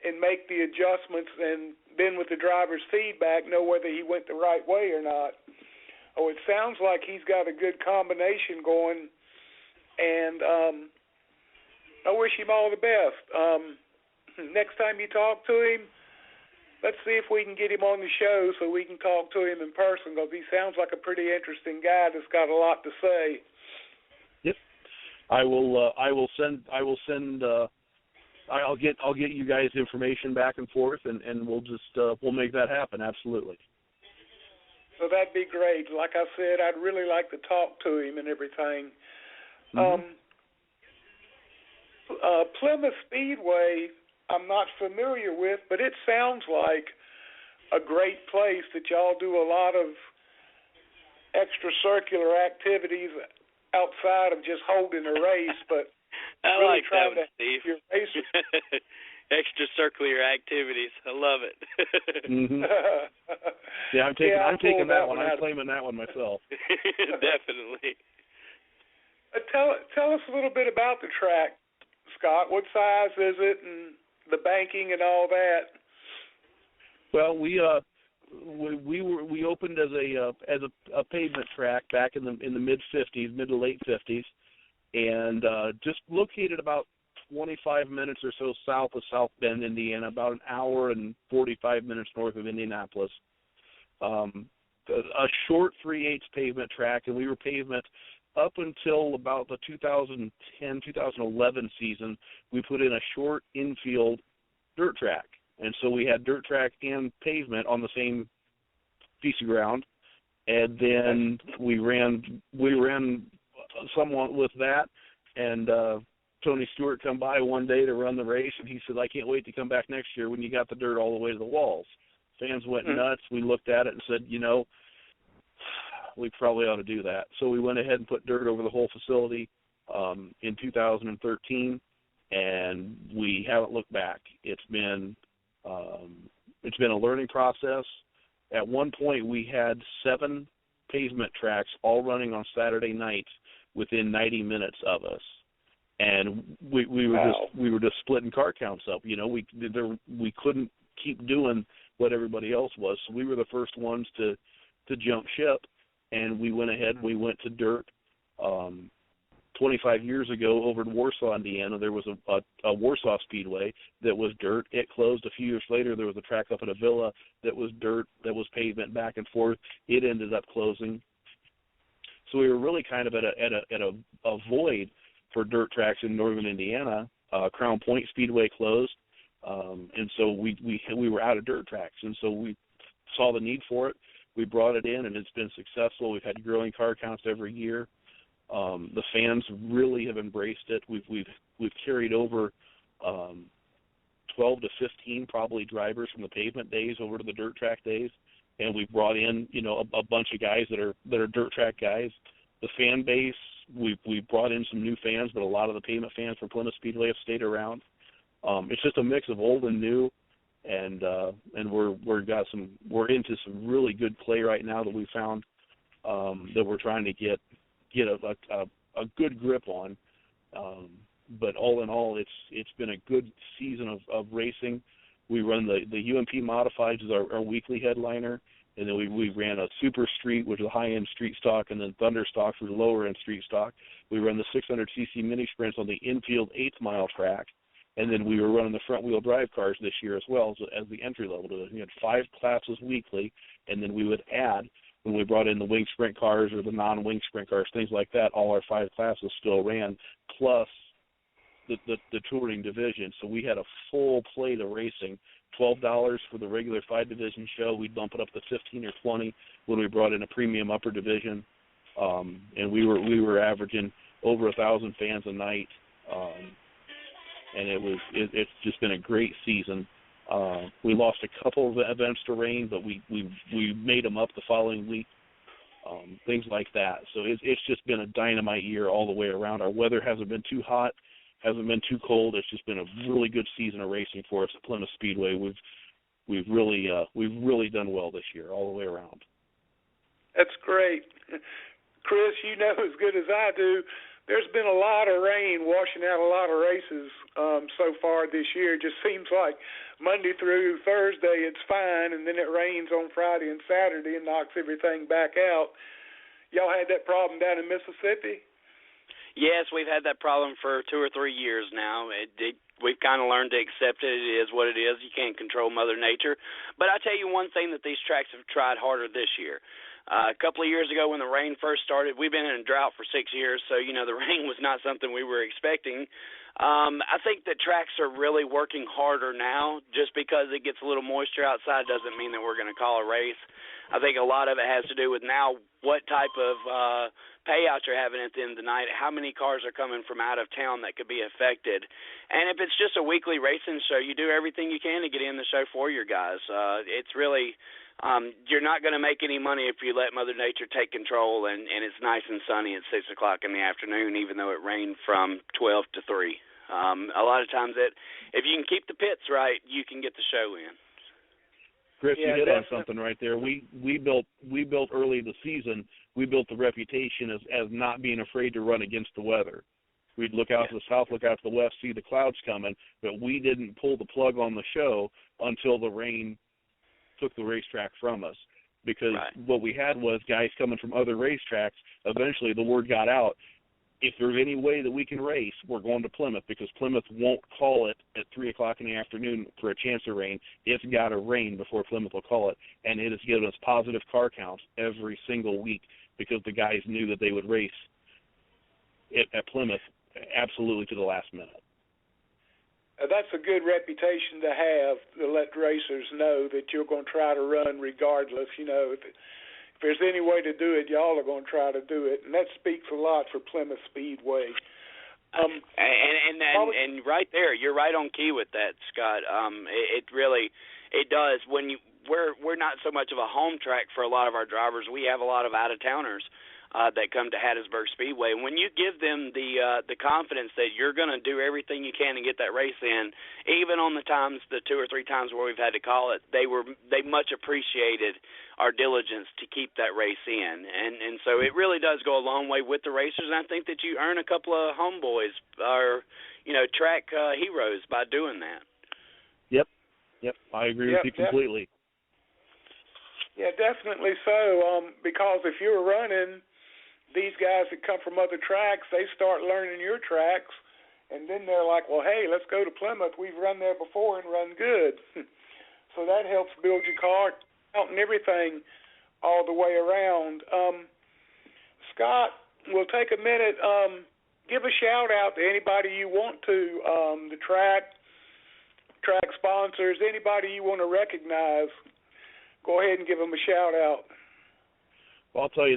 and make the adjustments, and then with the driver's feedback know whether he went the right way or not. Oh, it sounds like he's got a good combination going, and I wish him all the best. Next time you talk to him, let's see if we can get him on the show so we can talk to him in person, because he sounds like a pretty interesting guy that's got a lot to say. Yep, I'll get you guys information back and forth, and we'll make that happen. Absolutely. So that'd be great. Like I said, I'd really like to talk to him and everything. Mm-hmm. Plymouth Speedway, I'm not familiar with, but it sounds like a great place that y'all do a lot of extracircular activities outside of just holding a race, but I really like that one, Steve. Extracircular activities. I love it. Mm-hmm. Yeah, I'm taking that one. I'm claiming that one myself. Definitely. Tell us a little bit about the track, Scott. What size is it, and the banking and all that? Well, we opened as a pavement track back in the mid to late 50s, and just located about 25 minutes or so south of South Bend, Indiana, about an hour and 45 minutes north of Indianapolis. A short 3/8 pavement track, and we were pavement up until about the 2010-2011 season. We put in a short infield dirt track, and so we had dirt track and pavement on the same piece of ground, and then we ran somewhat with that, and Tony Stewart come by one day to run the race, and he said, I can't wait to come back next year when you got the dirt all the way to the walls. Fans went nuts. We looked at it and said, we probably ought to do that. So we went ahead and put dirt over the whole facility in 2013, and we haven't looked back. It's been a learning process. At one point, we had 7 pavement tracks all running on Saturday nights within 90 minutes of us, and we were just splitting car counts up. We couldn't keep doing what everybody else was, so we were the first ones to jump ship, and we went ahead and we went to dirt 25 years ago over in Warsaw, Indiana, there was a Warsaw Speedway that was dirt. It closed. A few years later, there was a track up at Avila that was dirt, that was pavement back and forth. It ended up closing. So we were really kind of at a void for dirt tracks in northern Indiana. Crown Point Speedway closed, and so we were out of dirt tracks. And so we saw the need for it. We brought it in, and it's been successful. We've had growing car counts every year. The fans really have embraced it. We've carried over 12 to 15 probably drivers from the pavement days over to the dirt track days, and we've brought in a bunch of guys that are dirt track guys. The fan base, we've brought in some new fans, but a lot of the pavement fans from Plymouth Speedway have stayed around. It's just a mix of old and new, and we're into some really good play right now that we found that we're trying to get a good grip on. But all in all, it's been a good season of racing. We run the UMP Modifieds as our weekly headliner, and then we ran a Super Street, which is a high-end street stock, and then Thunder Stocks, which is lower-end street stock. We run the 600cc mini sprints on the infield 8th-mile track, and then we were running the front-wheel drive cars this year as well as the entry-level division. We had 5 classes weekly, and then we would add, when we brought in the wing sprint cars or the non-wing sprint cars, things like that, all our 5 classes still ran, plus the touring division. So we had a full plate of racing. $12 for the regular 5-division show. We'd bump it up to $15 or $20 when we brought in a premium upper division, and we were averaging over 1,000 fans a night, and it's just been a great season. We lost a couple of events to rain, but we made them up the following week, things like that. So it's just been a dynamite year all the way around. Our weather hasn't been too hot, hasn't been too cold. It's just been a really good season of racing for us at Plymouth Speedway. We've really done well this year all the way around. That's great. Chris, you know as good as I do, there's been a lot of rain washing out a lot of races so far this year. It just seems like Monday through Thursday it's fine, and then it rains on Friday and Saturday and knocks everything back out. Y'all had that problem down in Mississippi? Yes, we've had that problem for 2 or 3 years now. We've kind of learned to accept it. It is what it is. You can't control Mother Nature. But I tell you one thing that these tracks have tried harder this year. A couple of years ago when the rain first started, we've been in a drought for 6 years, so, the rain was not something we were expecting. I think that tracks are really working harder now. Just because it gets a little moisture outside doesn't mean that we're going to call a race. I think a lot of it has to do with now what type of payouts you're having at the end of the night, how many cars are coming from out of town that could be affected. And if it's just a weekly racing show, you do everything you can to get in the show for your guys. It's really you're not going to make any money if you let Mother Nature take control and it's nice and sunny at 6 o'clock in the afternoon, even though it rained from 12 to 3. A lot of times if you can keep the pits right, you can get the show in. Chris, you hit on something right there. We built early the season. We built the reputation as not being afraid to run against the weather. We'd look out to the south, look out to the west, see the clouds coming, but we didn't pull the plug on the show until the rain took the racetrack from us. Because what we had was guys coming from other racetracks. Eventually, the word got out. If there's any way that we can race, we're going to Plymouth, because Plymouth won't call it at 3 o'clock in the afternoon for a chance of rain. It's got to rain before Plymouth will call it, and it has given us positive car counts every single week because the guys knew that they would race at Plymouth absolutely to the last minute. That's a good reputation to have, to let racers know that you're going to try to run regardless. If there's any way to do it, y'all are going to try to do it, and that speaks a lot for Plymouth Speedway. And right there, you're right on key with that, Scott. It really does. We're not so much of a home track for a lot of our drivers. We have a lot of out-of-towners that come to Hattiesburg Speedway. When you give them the confidence that you're going to do everything you can to get that race in, even on the 2 or 3 times where we've had to call it, they much appreciated our diligence to keep that race in. And so it really does go a long way with the racers, and I think that you earn a couple of homeboys or, track heroes by doing that. Yep, I agree with you completely. Yeah, definitely so, because if you're running these guys that come from other tracks, they start learning your tracks, and then they're like, well, hey, let's go to Plymouth. We've run there before and run good. So that helps build your car out and everything all the way around. Scott, we'll take a minute. Give a shout-out to anybody you want to, the track sponsors, anybody you want to recognize. Go ahead and give them a shout-out. Well, I'll tell you,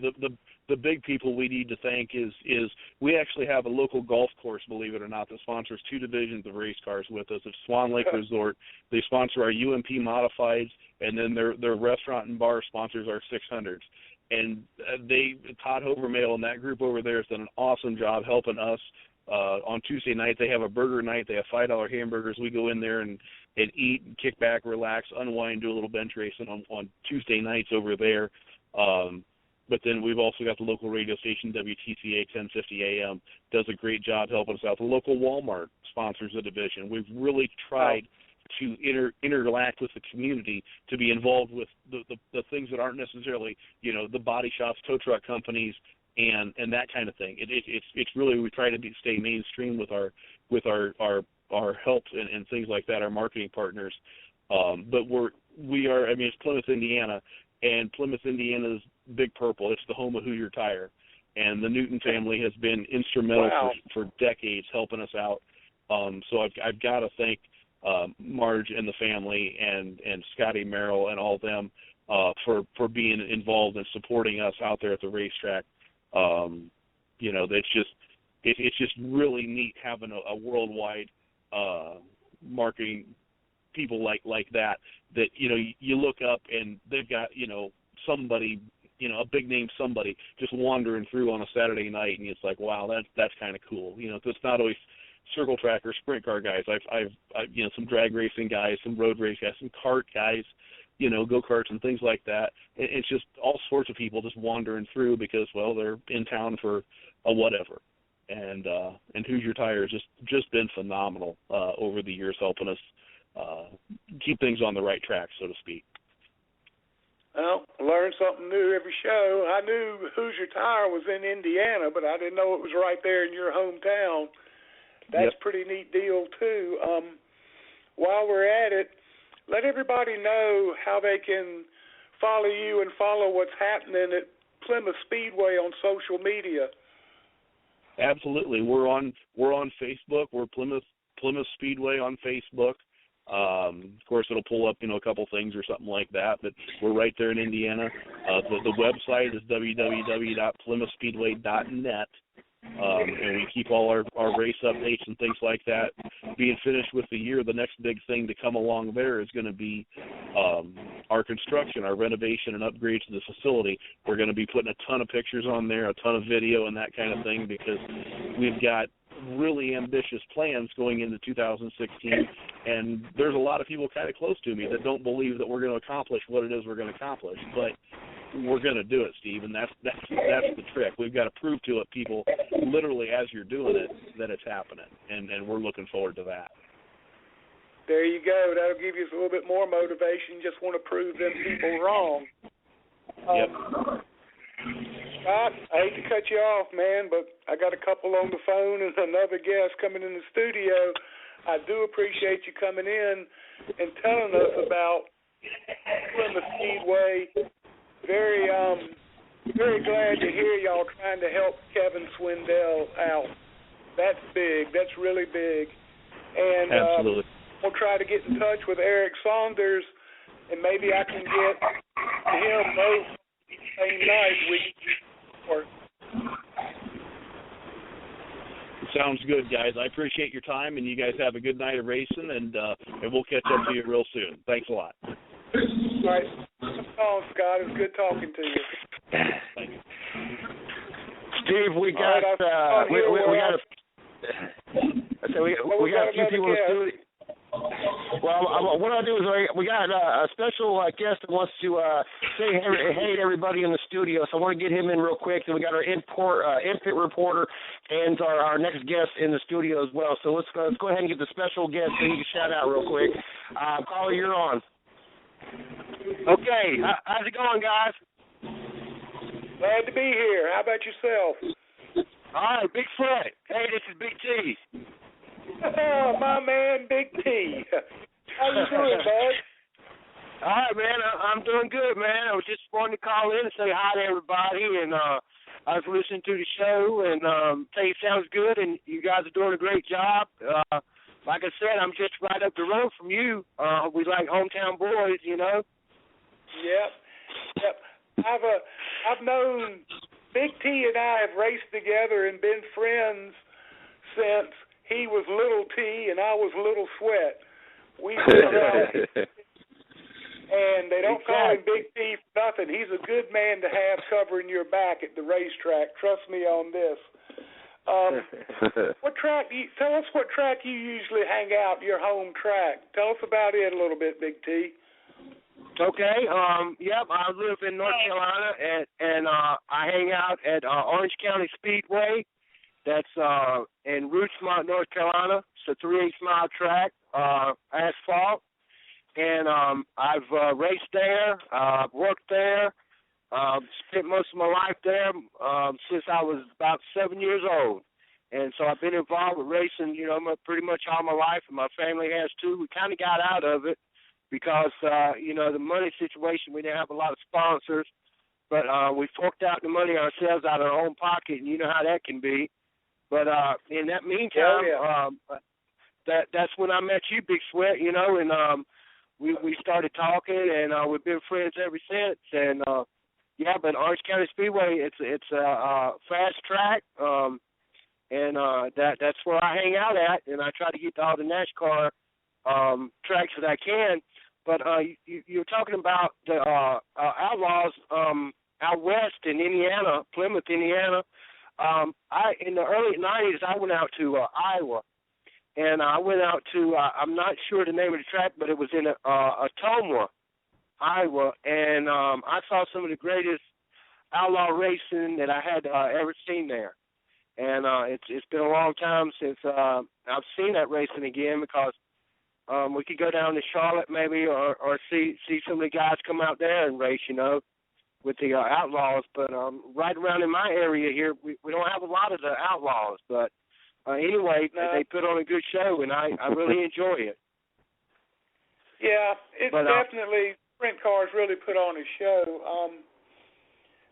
the big people we need to thank is we actually have a local golf course, believe it or not, that sponsors 2 divisions of race cars with us. It's Swan Lake Resort. They sponsor our UMP Modifieds, and then their restaurant and bar sponsors our 600s. And Todd Hovermail and that group over there has done an awesome job helping us. On Tuesday night, they have a burger night. They have $5 hamburgers. We go in there and eat and kick back, relax, unwind, do a little bench racing on Tuesday nights over there. But then we've also got the local radio station, WTCA 1050 AM, does a great job helping us out. The local Walmart sponsors the division. We've really tried to interact with the community, to be involved with the things that aren't necessarily, the body shops, tow truck companies, and that kind of thing. It's really, we try to stay mainstream with our help and things like that, our marketing partners. But we are, it's Plymouth, Indiana, and Plymouth, Indiana's Big Purple. It's the home of Hoosier Tire, and the Newton family has been instrumental for decades helping us out. So I've got to thank Marge and the family and Scotty Merrill and all of them for being involved and supporting us out there at the racetrack. It's just really neat having a worldwide marketing people like that you look up and they've got somebody, a big name somebody just wandering through on a Saturday night, and it's like, wow, that's kind of cool. It's not always circle track or sprint car guys. I've some drag racing guys, some road race guys, some kart guys, go-karts and things like that. It's just all sorts of people just wandering through because, well, they're in town for a whatever. And Hoosier Tire has just been phenomenal over the years, helping us keep things on the right track, so to speak. Well, learn something new every show. I knew Hoosier Tire was in Indiana, but I didn't know it was right there in your hometown. That's a pretty neat deal, too. While we're at it, let everybody know how they can follow you and follow what's happening at Plymouth Speedway on social media. Absolutely. We're on Facebook. We're Plymouth Speedway on Facebook. Of course, it'll pull up, a couple things or something like that, but we're right there in Indiana. The website is www.plymouthspeedway.net. And we keep all our race updates and things like that. Being finished with the year, the next big thing to come along there is going to be our construction, our renovation and upgrades to the facility. We're going to be putting a ton of pictures on there, a ton of video and that kind of thing, because we've got really ambitious plans going into 2016, and there's a lot of people kind of close to me that don't believe that we're going to accomplish what it is we're going to accomplish, but we're going to do it, Steve, and that's the trick. We've got to prove to it, people, literally as you're doing it, that it's happening, and we're looking forward to that. There you go. That'll give you a little bit more motivation. You just want to prove them people wrong. Scott, I hate to cut you off, man, but I got a couple on the phone and another guest coming in the studio. I do appreciate you coming in and telling us about Plymouth Speedway. Very glad to hear y'all trying to help Kevin Swindell out. That's big. That's really big. And absolutely. We'll try to get in touch with Eric Saunders, and maybe I can get him both same night. Sounds good, guys. I appreciate your time, and you guys have a good night of racing, and we'll catch up to you real soon. Thanks a lot. All right. Come on, Scott. It's good talking to you. Thank you. Steve, we got a few people in the studio. Well, what I'll do is we got a special guest that wants to say hey to everybody in the studio, so I want to get him in real quick. And we got our in-pit reporter and our next guest in the studio as well. So let's go ahead and get the special guest so he can shout out real quick. Caller, you're on. Okay, how's it going, guys? Glad to be here. How about yourself? All right, Big Fred. Hey, this is Big T. Oh, my man, Big T. How you doing, bud? All right, man. I'm doing good, man. I was just wanting to call in and say hi to everybody, and I was listening to the show, and say it sounds good, and you guys are doing a great job. Like I said, I'm just right up the road from you. We like hometown boys, you know. Yep. I've known Big T and I have raced together and been friends since he was Little T and I was Little Sweat. We've been around. And they don't call him Big T for nothing. He's a good man to have covering your back at the racetrack. Trust me on this. Tell us what track you usually hang out, your home track. Tell us about it a little bit, Big T. Okay. Yep. I live in North Carolina, and I hang out at Orange County Speedway. That's in Rougemont, North Carolina. It's a 3/8 mile track, asphalt. And I've raced there, worked there, spent most of my life there since I was about 7 years old. And so I've been involved with racing, you know, pretty much all my life, and my family has too. We kind of got out of it because, you know, the money situation, we didn't have a lot of sponsors. But we forked out the money ourselves out of our own pocket, and you know how that can be. But in that meantime, that's when I met you, Big Sweat, you know, and we started talking, and we've been friends ever since. And but Orange County Speedway, it's a fast track, and that's where I hang out at, and I try to get to all the NASCAR tracks that I can. But you're talking about the Outlaws out west in Indiana, Plymouth, Indiana. In the early 90s, I went out to Iowa. And I went out to, I'm not sure the name of the track, but it was in Ottumwa, Iowa. And I saw some of the greatest outlaw racing that I had ever seen there. And it's been a long time since I've seen that racing again, because we could go down to Charlotte maybe or see some of the guys come out there and race, you know, with the Outlaws. But right around in my area here, we don't have a lot of the Outlaws, but anyway, they put on a good show, and I really enjoy it. Yeah, definitely, sprint cars really put on a show.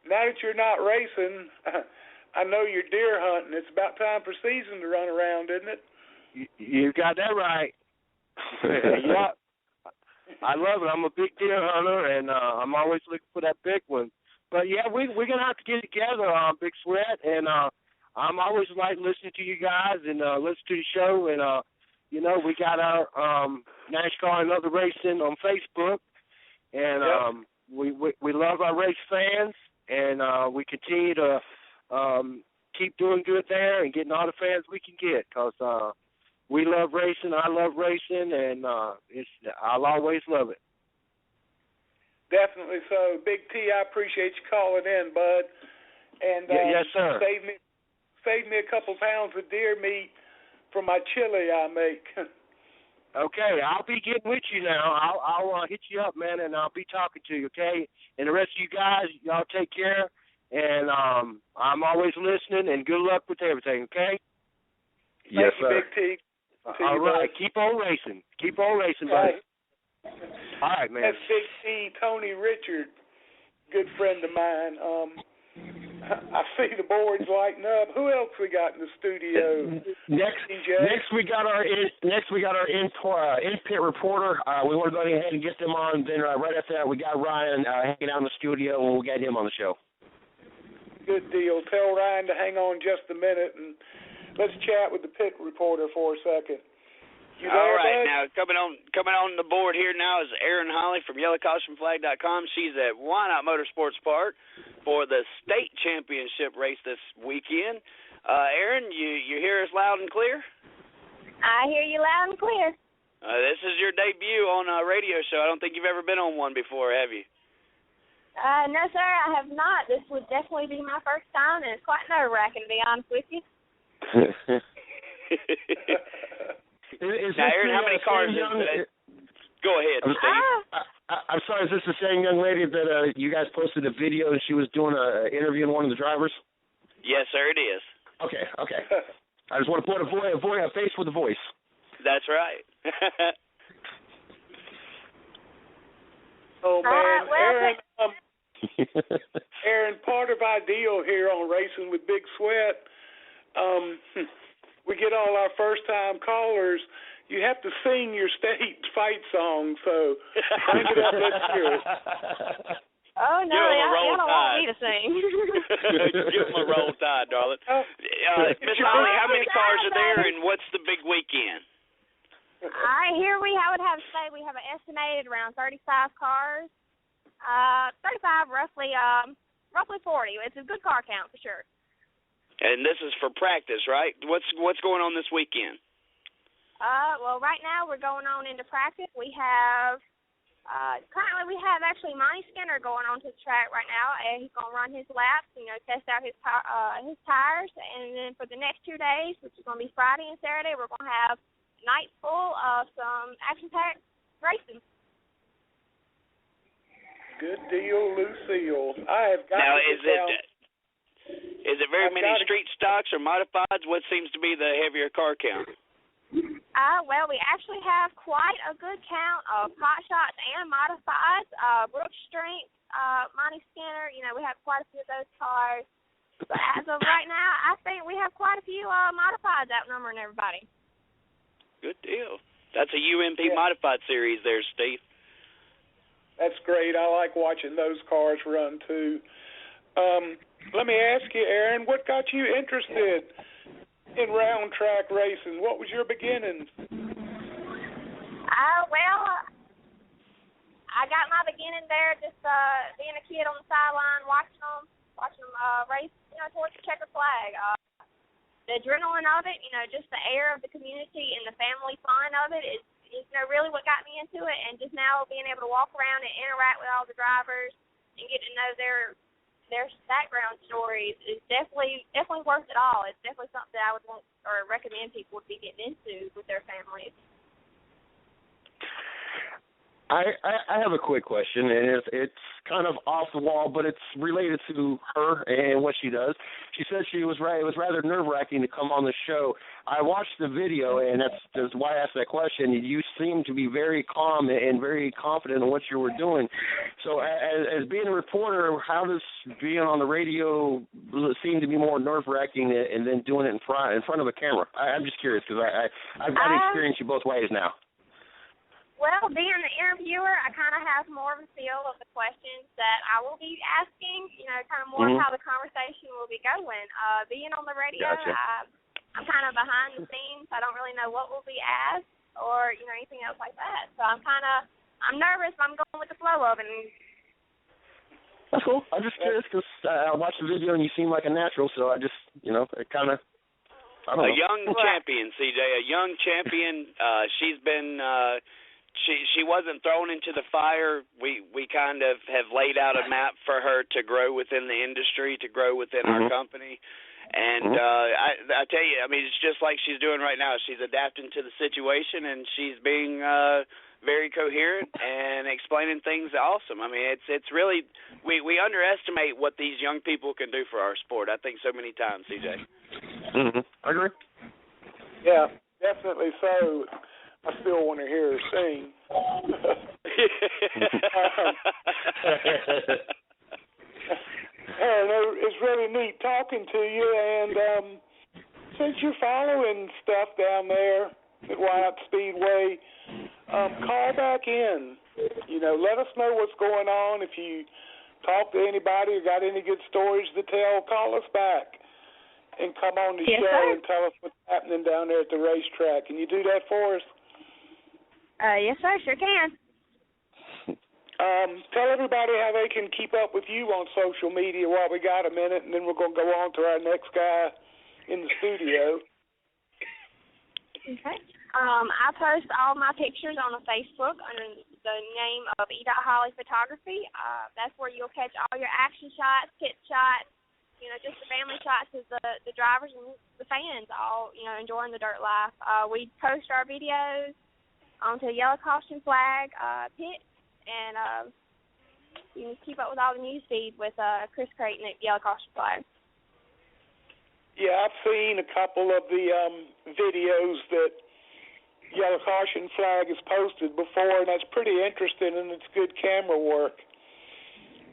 Now that you're not racing, I know you're deer hunting. It's about time for season to run around, isn't it? You got that right. Yeah, I love it. I'm a big deer hunter, and I'm always looking for that big one. But, yeah, we're going to have to get together, Big Sweat, and I'm always like listening to you guys and listen to the show. And, you know, we got our NASCAR and Other Racing on Facebook. And we love our race fans. And we continue to keep doing good there and getting all the fans we can get, because we love racing. I love racing. And I'll always love it. Definitely so. Big T, I appreciate you calling in, bud. And yes, sir. Save me a couple pounds of deer meat for my chili I make. Okay, I'll be getting with you now. I'll hit you up, man, and I'll be talking to you, okay? And the rest of you guys, y'all take care. And I'm always listening, and good luck with everything, okay? Yes, sir. Big T. All right, keep on racing. Keep on racing, buddy. All right, man. That's Big T, Tony Richard, good friend of mine. I see the boards lighting up. Who else we got in the studio? Next we got our in-pit reporter. We want to go ahead and get them on. Then right after that, we got Ryan hanging out in the studio, and we'll get him on the show. Good deal. Tell Ryan to hang on just a minute, and let's chat with the pit reporter for a second. You there, all right, bud? now coming on the board here now is Erin Holly from YellowCautionFlag.com. She's at Why Not Motorsports Park for the state championship race this weekend. Erin, you hear us loud and clear? I hear you loud and clear. This is your debut on a radio show. I don't think you've ever been on one before, have you? No, sir, I have not. This would definitely be my first time, and it's quite nerve-wracking, to be honest with you. Now, Erin, how many cars is it? Go ahead, Steve. I'm sorry, is this the same young lady that you guys posted a video and she was doing an interview in one of the drivers? Yes, sir, it is. Okay. I just want to put a face with a voice. That's right. Oh, man. Aaron, part of our deal here on Racing with Big Sweat, we get all our first-time callers. You have to sing your state fight song, so bring it up, let's hear it. Oh, no, y'all don't want me to sing. Give them a roll tide, darling. Miss Holly, how many cars are there, and what's the big weekend? All right, here I would have to say we have an estimated around 35 cars. 35, roughly 40. It's a good car count for sure. And this is for practice, right? What's going on this weekend? Well, right now we're going on into practice. We have currently we have actually Monty Skinner going on to the track right now, and he's gonna run his laps, test out his tires, and then for the next 2 days, which is gonna be Friday and Saturday, we're gonna have a night full of some action-packed racing. Good deal, Lucille. I have got now, to is it very many street stocks or modifieds? What seems to be the heavier car count? Well, we actually have quite a good count of hot shots and modifieds. Brooks Strength, Monty Skinner, we have quite a few of those cars. But as of right now, I think we have quite a few modifieds outnumbering everybody. Good deal. That's a UMP modified series there, Steve. That's great. I like watching those cars run, too. Let me ask you, Aaron, what got you interested in round track racing? What was your beginnings? Well, I got my beginning there just being a kid on the sideline, watching them race, towards the checker flag. The adrenaline of it, just the air of the community and the family fun of it is really what got me into it. And just now being able to walk around and interact with all the drivers and get to know their background stories is definitely worth it all. It's definitely something that I would want or recommend people would be getting into with their families. I have a quick question, and it's kind of off the wall, but it's related to her and what she does. She said it was rather nerve-wracking to come on the show. I watched the video, and that's why I asked that question. You seem to be very calm and very confident in what you were doing. So as being a reporter, how does being on the radio seem to be more nerve-wracking and then doing it in front of a camera? I'm just curious because I've got to experience you both ways now. Well, being the interviewer, I kind of have more of a feel of the questions that I will be asking, kind of more of how the conversation will be going. Being on the radio, gotcha. I'm kind of behind the scenes. I don't really know what will be asked or, anything else like that. So I'm nervous, but I'm going with the flow of it. That's cool. I'm just curious because I watched the video and you seem like a natural, so I just, it kind of, I don't know. A young champion, CJ, a young champion. She's been... She wasn't thrown into the fire. We kind of have laid out a map for her to grow within the industry, to grow within our company. And I tell you, it's just like she's doing right now. She's adapting to the situation, and she's being very coherent and explaining things awesome. It's really, we underestimate what these young people can do for our sport, I think, so many times, CJ. I agree. Yeah, definitely so. I still want to hear her sing. Aaron, it's really neat talking to you, and since you're following stuff down there at Wyatt Speedway, call back in. Let us know what's going on. If you talk to anybody or got any good stories to tell, call us back and come on the show and tell us what's happening down there at the racetrack. Can you do that for us? Yes, sir, sure can. Tell everybody how they can keep up with you on social media while we got a minute, and then we're going to go on to our next guy in the studio. Okay. I post all my pictures on the Facebook under the name of E.Holly Photography. That's where you'll catch all your action shots, pit shots, just the family shots of the drivers and the fans all, enjoying the dirt life. We post our videos onto Yellow Caution Flag pit and you can keep up with all the news feed with Chris Creighton at Yellow Caution Flag. Yeah, I've seen a couple of the videos that Yellow Caution Flag has posted before, and that's pretty interesting, and it's good camera work.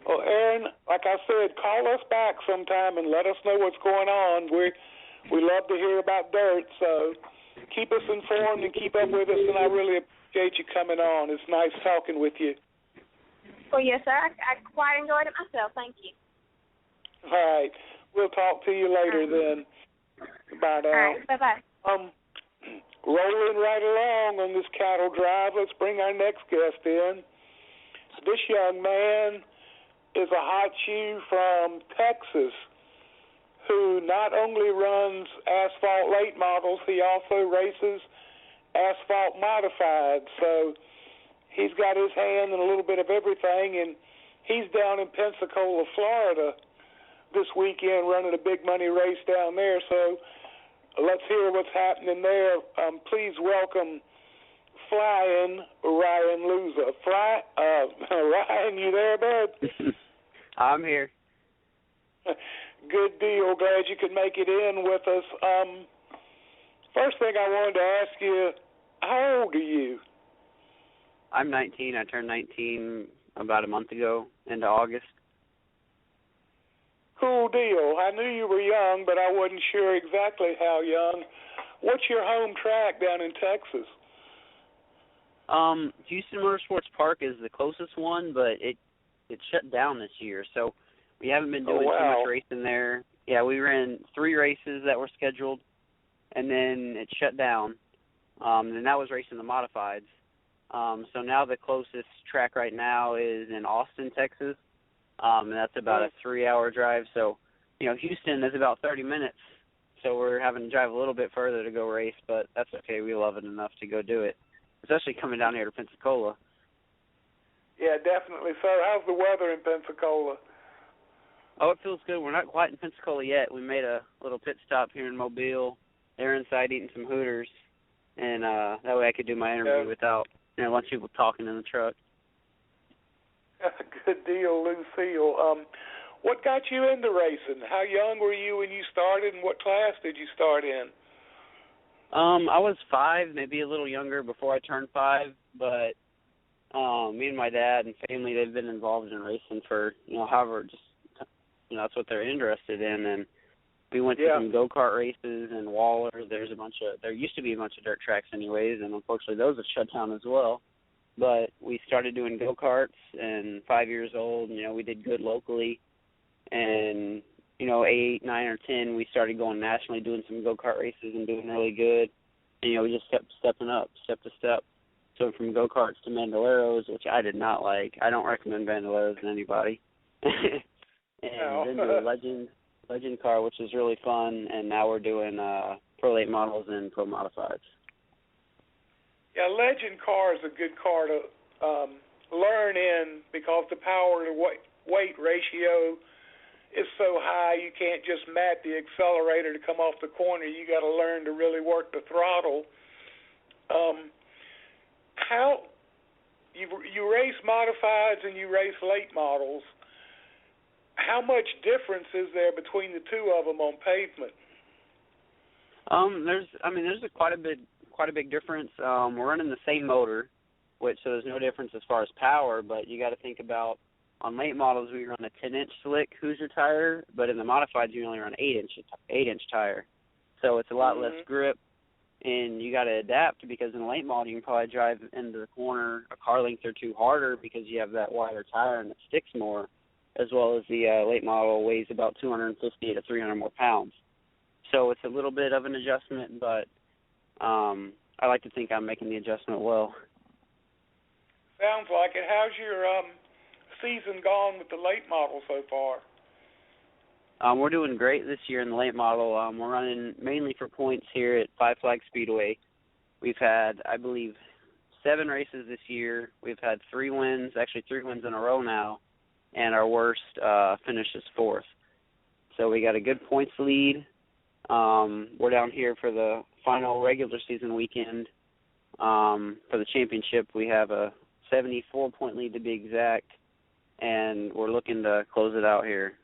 Well, Aaron, like I said, call us back sometime and let us know what's going on. We love to hear about dirt, so keep us informed and keep up with us, and I really appreciate you coming on. It's nice talking with you. Well, yes, sir. I quite enjoyed it myself. Thank you. All right. We'll talk to you later then. Bye now. All right. Bye-bye. Rolling right along on this cattle drive, let's bring our next guest in. This young man is a hot shoe from Texas who not only runs asphalt late models, he also races asphalt modified. So he's got his hand in a little bit of everything, and he's down in Pensacola, Florida this weekend running a big money race down there. So let's hear what's happening there. Please welcome Flying Ryan Luza. Ryan, you there, bud? I'm here. Good deal. Glad you could make it in with us. First thing I wanted to ask you, how old are you? I'm 19. I turned 19 about a month ago, into August. Cool deal. I knew you were young, but I wasn't sure exactly how young. What's your home track down in Texas? Houston Motorsports Park is the closest one, but it shut down this year, so we haven't been doing too much racing there. Yeah, we ran 3 races that were scheduled, and then it shut down, and that was racing the modifieds. So now the closest track right now is in Austin, Texas, and that's about a 3-hour drive. So, Houston is about 30 minutes, so we're having to drive a little bit further to go race, but that's okay. We love it enough to go do it, especially coming down here to Pensacola. Yeah, definitely. So how's the weather in Pensacola? Oh, it feels good. We're not quite in Pensacola yet. We made a little pit stop here in Mobile. They're inside eating some Hooters, and that way I could do my interview without a bunch of people talking in the truck. Good deal, Lucille. What got you into racing? How young were you when you started, and what class did you start in? I was 5, maybe a little younger before I turned 5, but me and my dad and family, they've been involved in racing for, however, just, that's what they're interested in, and we went to some go-kart races and Waller. There used to be a bunch of dirt tracks anyways, and unfortunately those have shut down as well. But we started doing go-karts, and 5 years old, we did good locally. And, 8, 9, or 10, we started going nationally, doing some go-kart races and doing really good. And, we just kept stepping up, step to step. So from go-karts to Bandoleros, which I did not like. I don't recommend Bandoleros to anybody. And then to a Legend car, which is really fun. And now we're doing Pro Late models and Pro Modifieds. Yeah, Legend car is a good car to learn in because the power to weight ratio is so high you can't just mat the accelerator to come off the corner. You got to learn to really work the throttle. How you race modifieds and you race late models? How much difference is there between the two of them on pavement? There's quite a big difference. We're running the same motor, so there's no difference as far as power, but you got to think about on late models we run a 10-inch slick Hoosier tire, but in the modifieds you only run an 8-inch tire. So it's a lot less grip, and you got to adapt because in a late model you can probably drive into the corner a car length or two harder because you have that wider tire and it sticks more, as well as the late model weighs about 250 to 300 more pounds. So it's a little bit of an adjustment, but I like to think I'm making the adjustment well. Sounds like it. How's your season gone with the late model so far? We're doing great this year in the late model. We're running mainly for points here at Five Flag Speedway. We've had, I believe, 7 races this year. We've had 3 wins, actually 3 wins in a row now, and our worst finish is 4th. So we got a good points lead. We're down here for the final regular season weekend. For the championship, we have a 74-point lead to be exact, and we're looking to close it out here.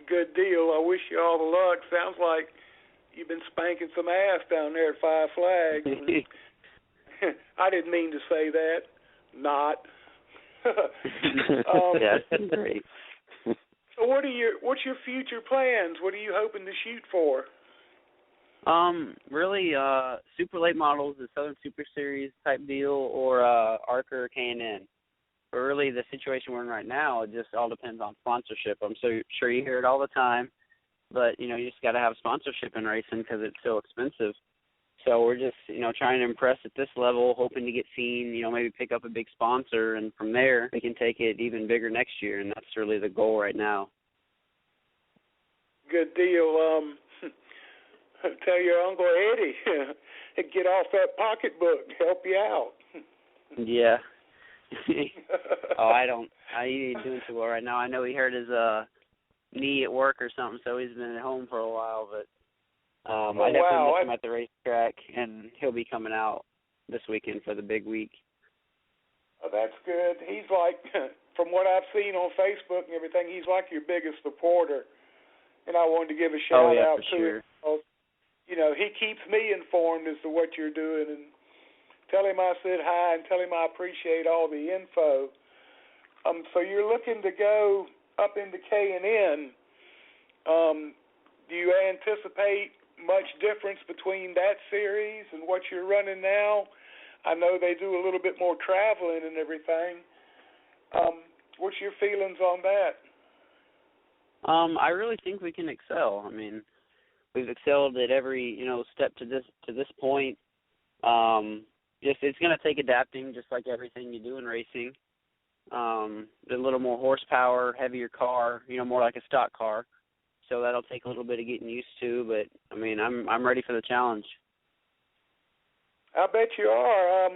Good deal. I wish you all the luck. Sounds like you've been spanking some ass down there at Five Flags. I didn't mean to say that. Not. Yeah, that's great. So what's your future plans? What are you hoping to shoot for? Really, super late models, the Southern Super Series type deal, or ARC or K&N. But really, the situation we're in right now, it just all depends on sponsorship. I'm so sure you hear it all the time, but you just got to have sponsorship in racing because it's so expensive. So we're just trying to impress at this level, hoping to get seen. Maybe pick up a big sponsor, and from there we can take it even bigger next year. And that's really the goal right now. Good deal. Tell your Uncle Eddie get off that pocketbook, help you out. Yeah. I ain't doing too well right now. I know he hurt his knee at work or something, so he's been at home for a while. But I definitely miss him at the racetrack, and he'll be coming out this weekend for the big week. Oh, that's good. He's like, from what I've seen on Facebook and everything, he's like your biggest supporter. And I wanted to give a shout out to him. He keeps me informed as to what you're doing, and tell him I said hi and tell him I appreciate all the info. So you're looking to go up into K&N. Do you anticipate much difference between that series and what you're running now? I know they do a little bit more traveling and everything. What's your feelings on that? I really think we can excel. I mean, we've excelled at every step to this point. It's going to take adapting, just like everything you do in racing. A little more horsepower, heavier car, more like a stock car. So that'll take a little bit of getting used to. But I mean, I'm ready for the challenge. I bet you are.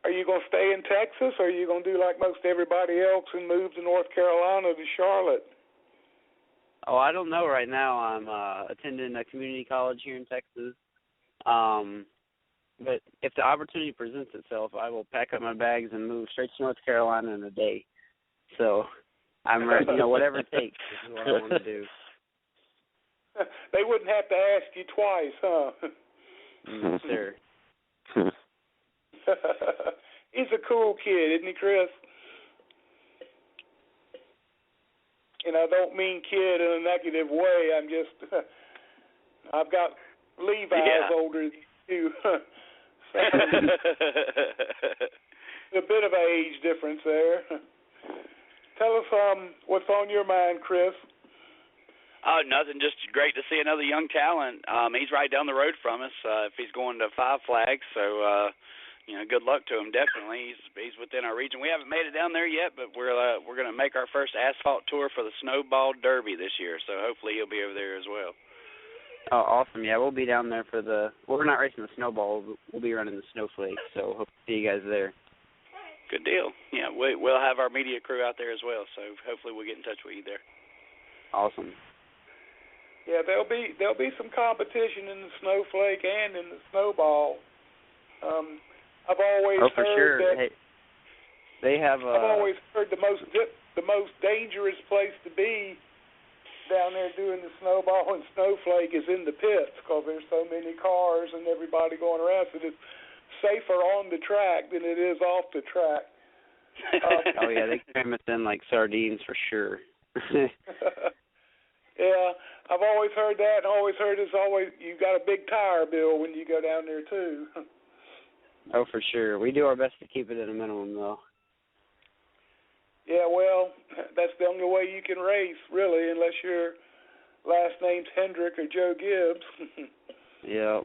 Are you going to stay in Texas, or are you going to do like most everybody else and move to North Carolina to Charlotte? Oh, I don't know right now. I'm attending a community college here in Texas. But if the opportunity presents itself, I will pack up my bags and move straight to North Carolina in a day. So I'm ready. Whatever it takes is what I want to do. They wouldn't have to ask you twice, huh? No, sir. He's a cool kid, isn't he, Chris? And I don't mean kid in a negative way. I'm just, I've got Levi's older than you. A bit of an age difference there. Tell us what's on your mind, Chris. Oh, nothing. Just great to see another young talent. He's right down the road from us. If he's going to Five Flags, so good luck to him. Definitely, he's within our region. We haven't made it down there yet, but we're going to make our first asphalt tour for the Snowball Derby this year. So hopefully he'll be over there as well. Oh, awesome! Yeah, we'll be down there for we're not racing the Snowball. We'll be running the Snowflake. So hope to see you guys there. Good deal. Yeah, we'll have our media crew out there as well. So hopefully we'll get in touch with you there. Awesome. Yeah, there'll be some competition in the Snowflake and in the Snowball. I've always heard that they have. I've always heard the most dangerous place to be down there doing the Snowball and Snowflake is in the pits because there's so many cars and everybody going around. So it's safer on the track than it is off the track. Oh yeah, they cram us in like sardines for sure. Yeah, I've always heard that, and always heard you got a big tire bill when you go down there too. Oh, for sure. We do our best to keep it at a minimum, though. Yeah, well, that's the only way you can race, really, unless your last name's Hendrick or Joe Gibbs. Yeah.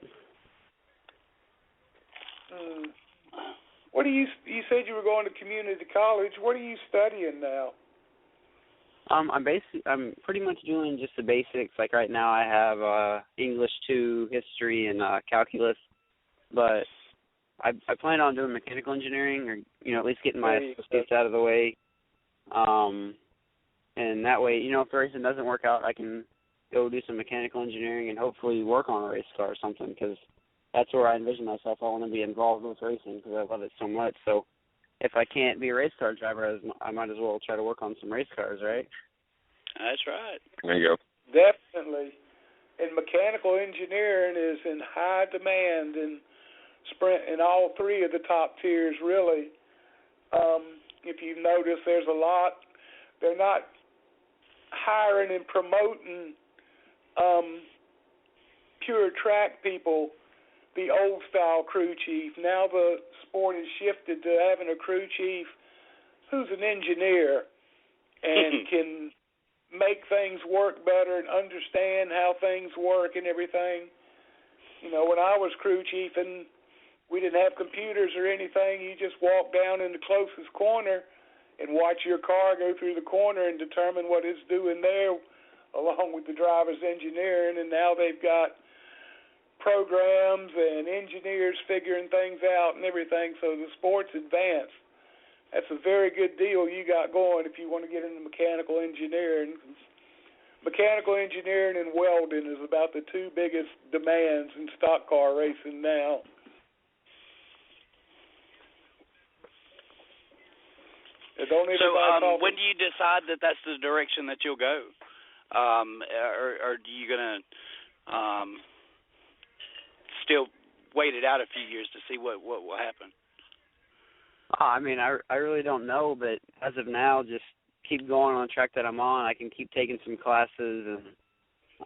What do you said you were going to community college. What are you studying now? I'm pretty much doing just the basics. Like right now, I have English 2, history, and calculus. But I plan on doing mechanical engineering, or at least getting my associates out of the way. And that way, if the racing doesn't work out, I can go do some mechanical engineering and hopefully work on a race car or something. Because that's where I envision myself. I want to be involved with racing because I love it so much. So if I can't be a race car driver, I might as well try to work on some race cars, right? That's right. There you go. Definitely. And mechanical engineering is in high demand in sprint in all three of the top tiers, really. If you've noticed, there's a lot. They're not hiring and promoting pure track people, the old-style crew chief. Now the sport has shifted to having a crew chief who's an engineer and can make things work better and understand how things work and everything. You know, when I was crew chief and we didn't have computers or anything, you just walk down in the closest corner and watch your car go through the corner and determine what it's doing there along with the driver's engineering. And now they've got programs and engineers figuring things out and everything, so the sport's advanced. That's a very good deal you got going if you want to get into mechanical engineering. Mechanical engineering and welding is about the two biggest demands in stock car racing now. So when do you decide that that's the direction that you'll go? Or are you going to still wait it out a few years to see what will happen? I mean, I really don't know, but as of now, just keep going on the track that I'm on. I can keep taking some classes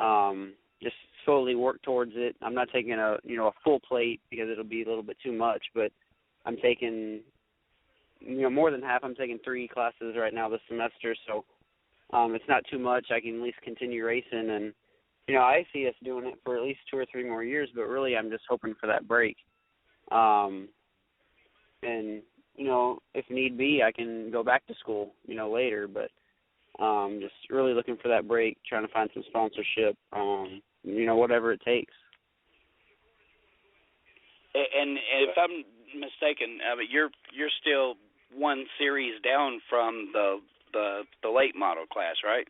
and just slowly work towards it. I'm not taking a full plate because it'll be a little bit too much, but I'm taking more than half. I'm taking 3 classes right now this semester, so it's not too much. I can at least continue racing, and I see us doing it for at least 2 or 3 more years, but really I'm just hoping for that break. And if need be, I can go back to school, later, but just really looking for that break, trying to find some sponsorship, whatever it takes. And if I'm mistaken, you're still one series down from the late model class, right?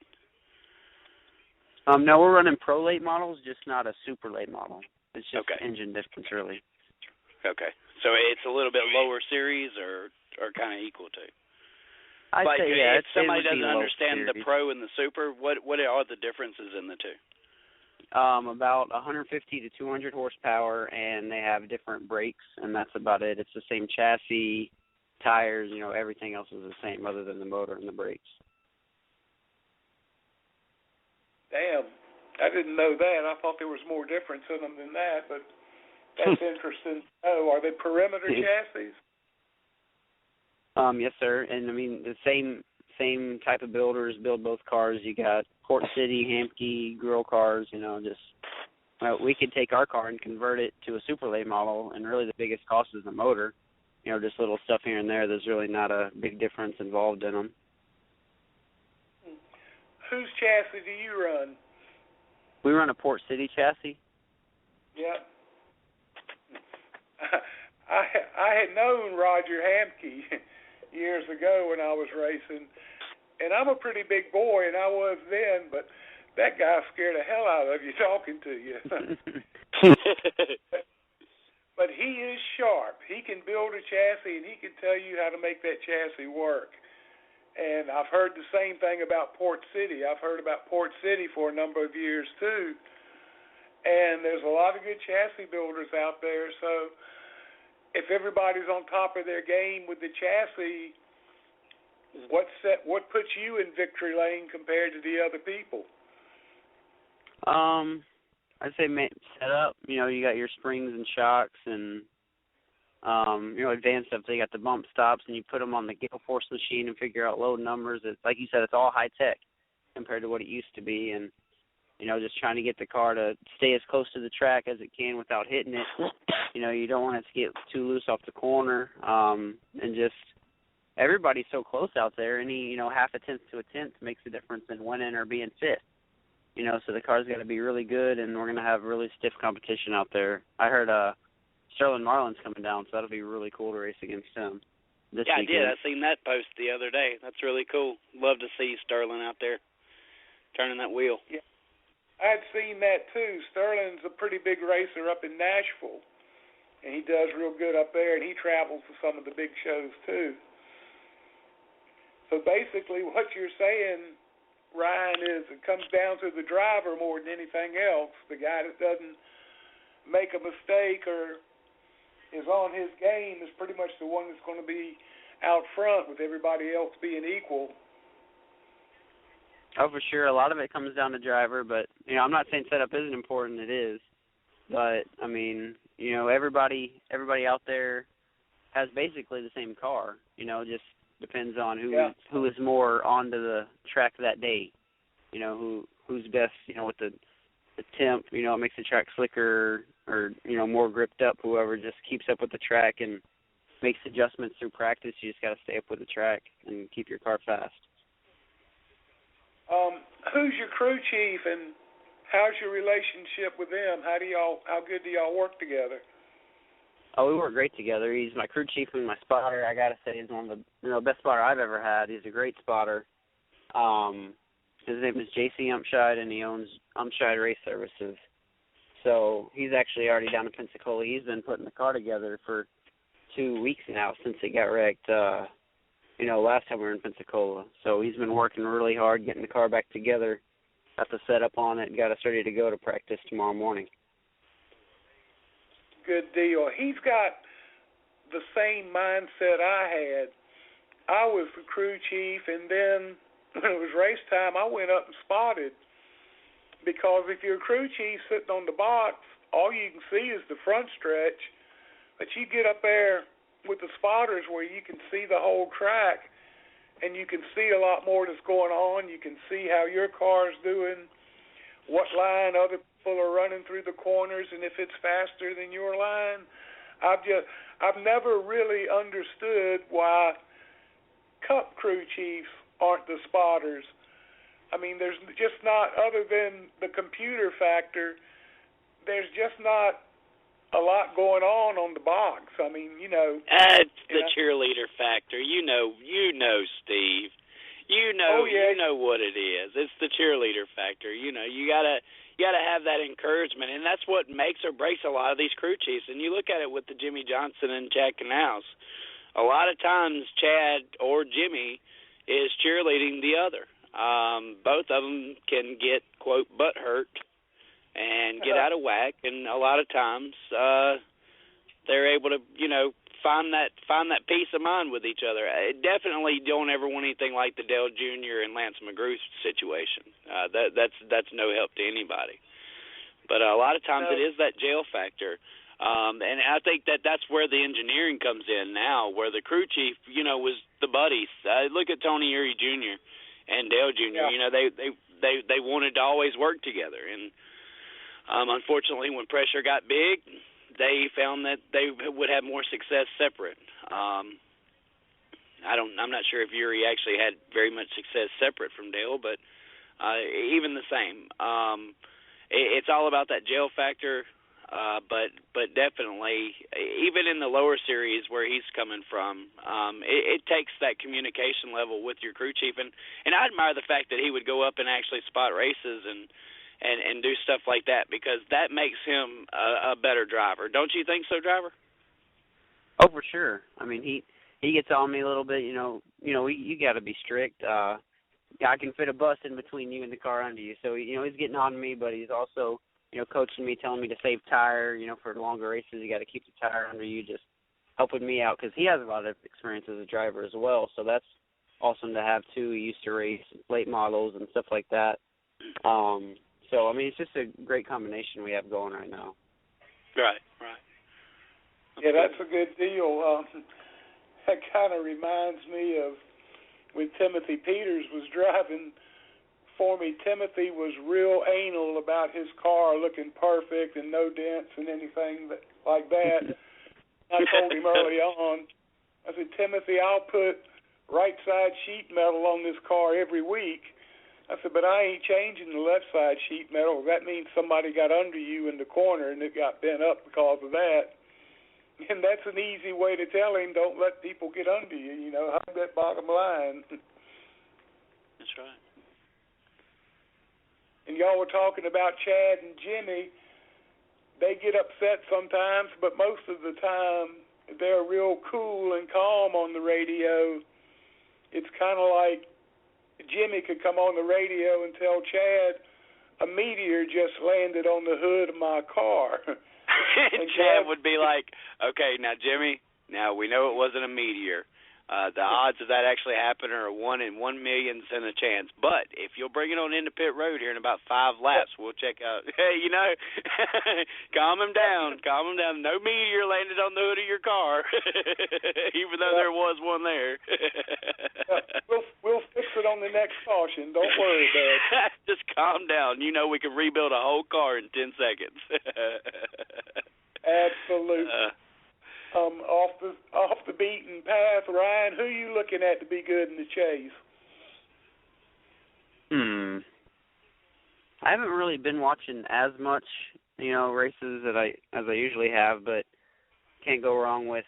No, we're running pro late models, just not a super late model. It's just okay. Engine difference, really. Okay, so it's a little bit lower series, or kind of equal to. I'd say, yeah. If somebody doesn't understand series. the pro and the super, what are the differences in the two? About 150 to 200 horsepower, and they have different brakes, and that's about it. It's the same chassis, tires, everything else is the same other than the motor and the brakes. Damn, I didn't know that. I thought there was more difference in them than that, but that's interesting. Oh, are they perimeter chassis? Yes, sir. And I mean the same type of builders build both cars. You got Port City, Hamke, Grill cars. We could take our car and convert it to a super late model, and really the biggest cost is the motor. Just little stuff here and there. There's really not a big difference involved in them. Whose chassis do you run? We run a Port City chassis. Yep. I had known Roger Hamke years ago when I was racing, and I'm a pretty big boy, and I was then, but that guy scared the hell out of you talking to you. But he is sharp. He can build a chassis, and he can tell you how to make that chassis work. And I've heard the same thing about Port City. I've heard about Port City for a number of years, too. And there's a lot of good chassis builders out there, so if everybody's on top of their game with the chassis, what puts you in victory lane compared to the other people? I'd say set up. You got your springs and shocks and advanced stuff. So you got the bump stops, and you put them on the gale force machine and figure out load numbers. It's like you said, it's all high tech compared to what it used to be, and just trying to get the car to stay as close to the track as it can without hitting it. You don't want it to get too loose off the corner, and just everybody's so close out there. Any half a tenth to a tenth makes a difference in winning or being fifth. So the car's got to be really good, and we're going to have really stiff competition out there. I heard Sterling Marlin's coming down, so that'll be really cool to race against him this weekend. I did. I seen that post the other day. That's really cool. Love to see Sterling out there turning that wheel. Yeah, I had seen that too. Sterling's a pretty big racer up in Nashville. and he does real good up there, and he travels to some of the big shows too. So basically what you're saying, Ryan, is it comes down to the driver more than anything else. The guy that doesn't make a mistake or is on his game is pretty much the one that's going to be out front with everybody else being equal. Oh, for sure. A lot of it comes down to driver, but, I'm not saying setup isn't important. It is. But, everybody out there has basically the same car. Just depends on who is more onto the track that day. Who's best, with the temp, it makes the track slicker or, more gripped up. Whoever just keeps up with the track and makes adjustments through practice. You just got to stay up with the track and keep your car fast. Who's your crew chief and how's your relationship with them? How good do y'all work together? Oh, we work great together. He's my crew chief and my spotter. I gotta say, he's one of the best spotter I've ever had. He's a great spotter. His name is JC Umpshide, and he owns Umpshide Race Services. So he's actually already down in Pensacola. He's been putting the car together for 2 weeks now since it got wrecked. Last time we were in Pensacola. So he's been working really hard getting the car back together. Got the setup on it. Got us ready to go to practice tomorrow morning. Good deal. He's got the same mindset I had. I was the crew chief, and then when it was race time, I went up and spotted. Because if you're a crew chief sitting on the box, all you can see is the front stretch. But you get up there with the spotters where you can see the whole track, and you can see a lot more that's going on. You can see how your car's doing, what line other people are running through the corners, and if it's faster than your line. I've never really understood why Cup crew chiefs aren't the spotters. I mean, there's just not, other than the computer factor, there's just not a lot going on the box. I mean, That's the cheerleader factor. You know, Steve. You know what it is. It's the cheerleader factor. You gotta have that encouragement, and that's what makes or breaks a lot of these crew chiefs. And you look at it with the Jimmy Johnson and Chad Knaus. A lot of times, Chad or Jimmy is cheerleading the other. Both of them can get, quote, butt hurt and get out of whack, and a lot of times they're able to, find that peace of mind with each other. I definitely don't ever want anything like the Dale Jr. and Lance McGrew situation. That's no help to anybody. But a lot of times it is that jail factor. And I think that's where the engineering comes in now, where the crew chief, was the buddies. Look at Tony Erie Jr. and Dale Jr. Yeah. They wanted to always work together, and unfortunately, when pressure got big, they found that they would have more success separate. I'm not sure if Erie actually had very much success separate from Dale, but even the same, it's all about that jail factor. But definitely, even in the lower series where he's coming from, it takes that communication level with your crew chief, and I admire the fact that he would go up and actually spot races and do stuff like that, because that makes him a better driver. Don't you think so, driver? Oh, for sure. I mean, he gets on me a little bit. You got to be strict. I can fit a bus in between you and the car under you, so he's getting on me, but he's also coaching me, telling me to save tire. For longer races, you got to keep the tire under you, just helping me out, because he has a lot of experience as a driver as well. So that's awesome to have too. He used to race late models and stuff like that. So, I mean, it's just a great combination we have going right now. Right. Yeah, that's a good deal. That kind of reminds me of when Timothy Peters was driving for me. Timothy was real anal about his car looking perfect and no dents and anything like that. I told him early on, I said, Timothy, I'll put right side sheet metal on this car every week. I said, but I ain't changing the left side sheet metal. That means somebody got under you in the corner and it got bent up because of that. And that's an easy way to tell him, don't let people get under you, hug that bottom line. That's right. And y'all were talking about Chad and Jimmy. they get upset sometimes, but most of the time they're real cool and calm on the radio. It's kind of like Jimmy could come on the radio and tell Chad, a meteor just landed on the hood of my car. And Chad would be like, okay, now, Jimmy, now we know it wasn't a meteor. The odds of that actually happening are 1 in 1 million and a chance. But if you'll bring it on into pit road here in about 5 laps, we'll check out. Hey, calm him down. Calm him down. No meteor landed on the hood of your car, even though there was one there. We'll fix it on the next caution. Don't worry, Dad. Just calm down. We can rebuild a whole car in 10 seconds. Absolutely. Off the beaten path, Ryan, who are you looking at to be good in the chase? I haven't really been watching as much, races as I usually have, but can't go wrong with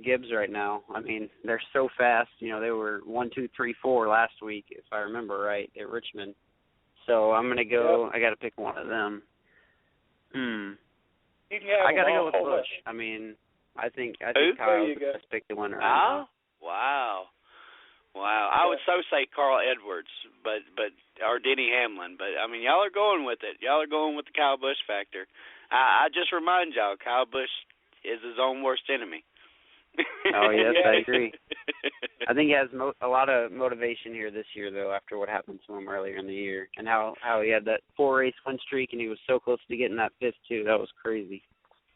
Gibbs right now. I mean, they're so fast. They were 1, 2, 3, 4 last week, if I remember right, at Richmond. So I'm gonna go. Yep. I got to pick one of them. I got to go with Bush. I mean, I think Kyle's the best pick to win right now. Wow. I would so say Carl Edwards, or Denny Hamlin, but I mean, y'all are going with it. Y'all are going with the Kyle Busch factor. I just remind y'all, Kyle Busch is his own worst enemy. Oh yes, I agree. I think he has a lot of motivation here this year, though, after what happened to him earlier in the year, and how he had that 4-race win streak, and he was so close to getting that 5th too. That was crazy.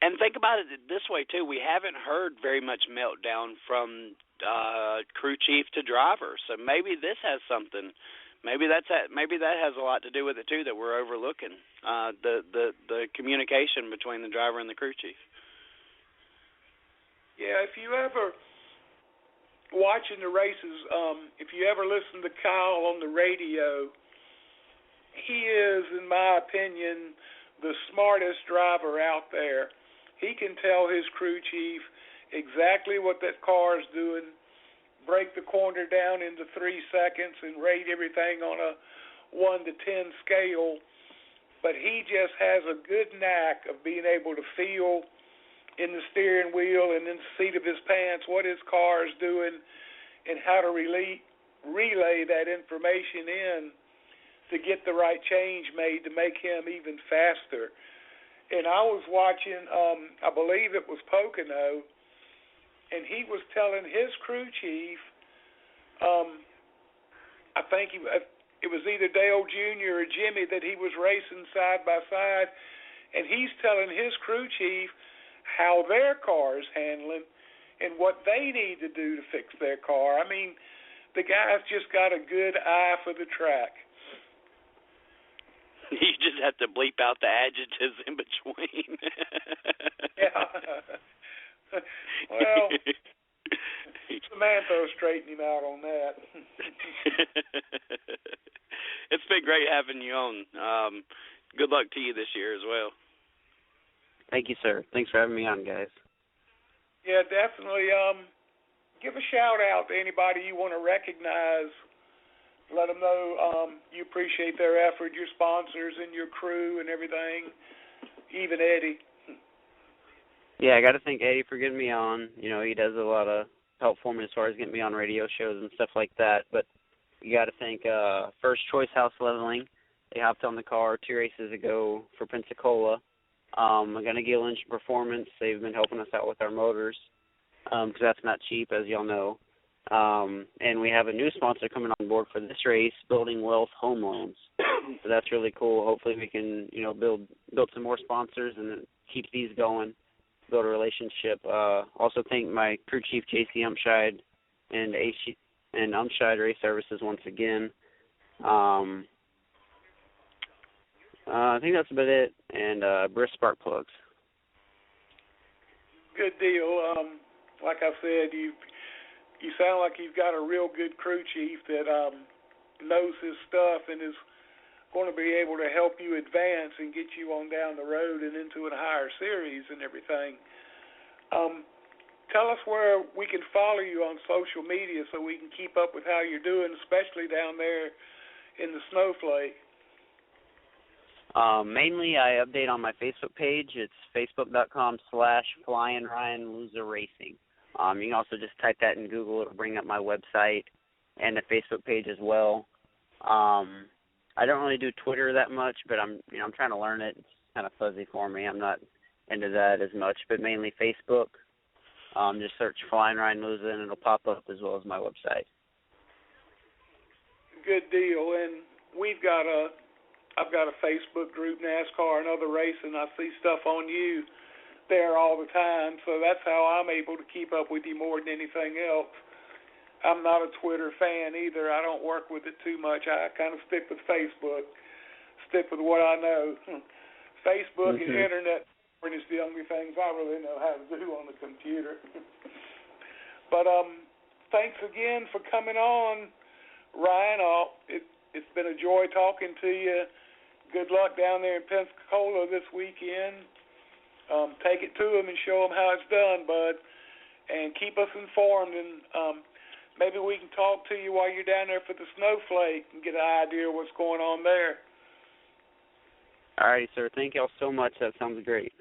And think about it this way too: we haven't heard very much meltdown from crew chief to driver, so maybe this has something. Maybe that has a lot to do with it too that we're overlooking. The communication between the driver and the crew chief. Yeah, if you ever watching the races, if you ever listen to Kyle on the radio, he is, in my opinion, the smartest driver out there. He can tell his crew chief exactly what that car is doing, break the corner down into 3 seconds, and rate everything on a 1 to 10 scale. But he just has a good knack of being able to feel in the steering wheel and in the seat of his pants what his car is doing and how to relay that information in to get the right change made to make him even faster. And I was watching, I believe it was Pocono, and he was telling his crew chief, I think it was either Dale Jr. or Jimmy that he was racing side by side, and he's telling his crew chief how their car is handling and what they need to do to fix their car. I mean, the guy's just got a good eye for the track. You just have to bleep out the adjectives in between. Yeah. Well, Samantha will straighten him out on that. It's been great having you on. Good luck to you this year as well. Thank you, sir. Thanks for having me on, guys. Yeah, definitely. Give a shout-out to anybody you want to recognize. Let them know you appreciate their effort, your sponsors and your crew and everything, even Eddie. Yeah, I got to thank Eddie for getting me on. He does a lot of help for me as far as getting me on radio shows and stuff like that. But you got to thank First Choice House Leveling. They hopped on the car 2 races ago for Pensacola. I'm going to get Lynch Performance. They've been helping us out with our motors because that's not cheap, as y'all know. And we have a new sponsor coming on board for this race, Building Wealth Home Loans. So that's really cool. Hopefully we can, build some more sponsors and keep these going, build a relationship. Also thank my crew chief, J.C. Umscheid, and Umscheid Race Services once again. I think that's about it. And Briss Spark Plugs. Good deal. Like I said, you sound like you've got a real good crew chief that knows his stuff and is going to be able to help you advance and get you on down the road and into a higher series and everything. Tell us where we can follow you on social media so we can keep up with how you're doing, especially down there in the Snowflake. Mainly, I update on my Facebook page. It's facebook.com/FlyingRyanLoserRacing. You can also just type that in Google. It'll bring up my website and the Facebook page as well. I don't really do Twitter that much, but I'm trying to learn it. It's kind of fuzzy for me. I'm not into that as much, but mainly Facebook. Just search Flying Ryan Loser and it'll pop up as well as my website. Good deal. And I've got a Facebook group, NASCAR and other racing. I see stuff on you there all the time, so that's how I'm able to keep up with you more than anything else. I'm not a Twitter fan either. I don't work with it too much. I kind of stick with Facebook, stick with what I know. Facebook and internet is the only things I really know how to do on the computer. But thanks again for coming on, Ryan. It's been a joy talking to you. Good luck down there in Pensacola this weekend. Take it to them and show them how it's done, bud, and keep us informed. And maybe we can talk to you while you're down there for the Snowflake and get an idea of what's going on there. All right, sir. Thank y'all so much. That sounds great.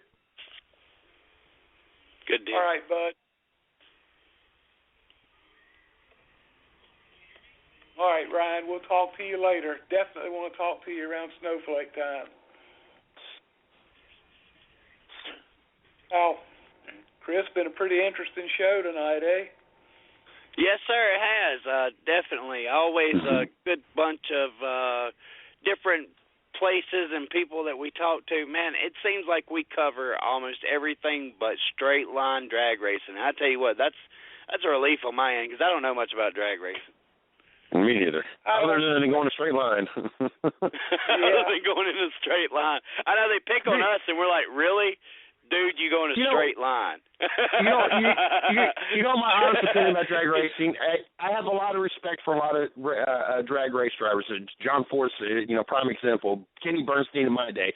Good deal. All right, bud. All right, Ryan, we'll talk to you later. Definitely want to talk to you around Snowflake time. Oh, Chris, been a pretty interesting show tonight, eh? Yes, sir, it has. Definitely. Always a good bunch of different places and people that we talk to. Man, it seems like we cover almost everything but straight line drag racing. I tell you what, that's a relief on my end because I don't know much about drag racing. Me neither. Other than going a straight line. Other than going in a straight line. I know they pick on us, and we're like, really? Dude, you go in a straight line. you know my honest opinion about drag racing. I have a lot of respect for a lot of drag race drivers. John Force, prime example. Kenny Bernstein in my day.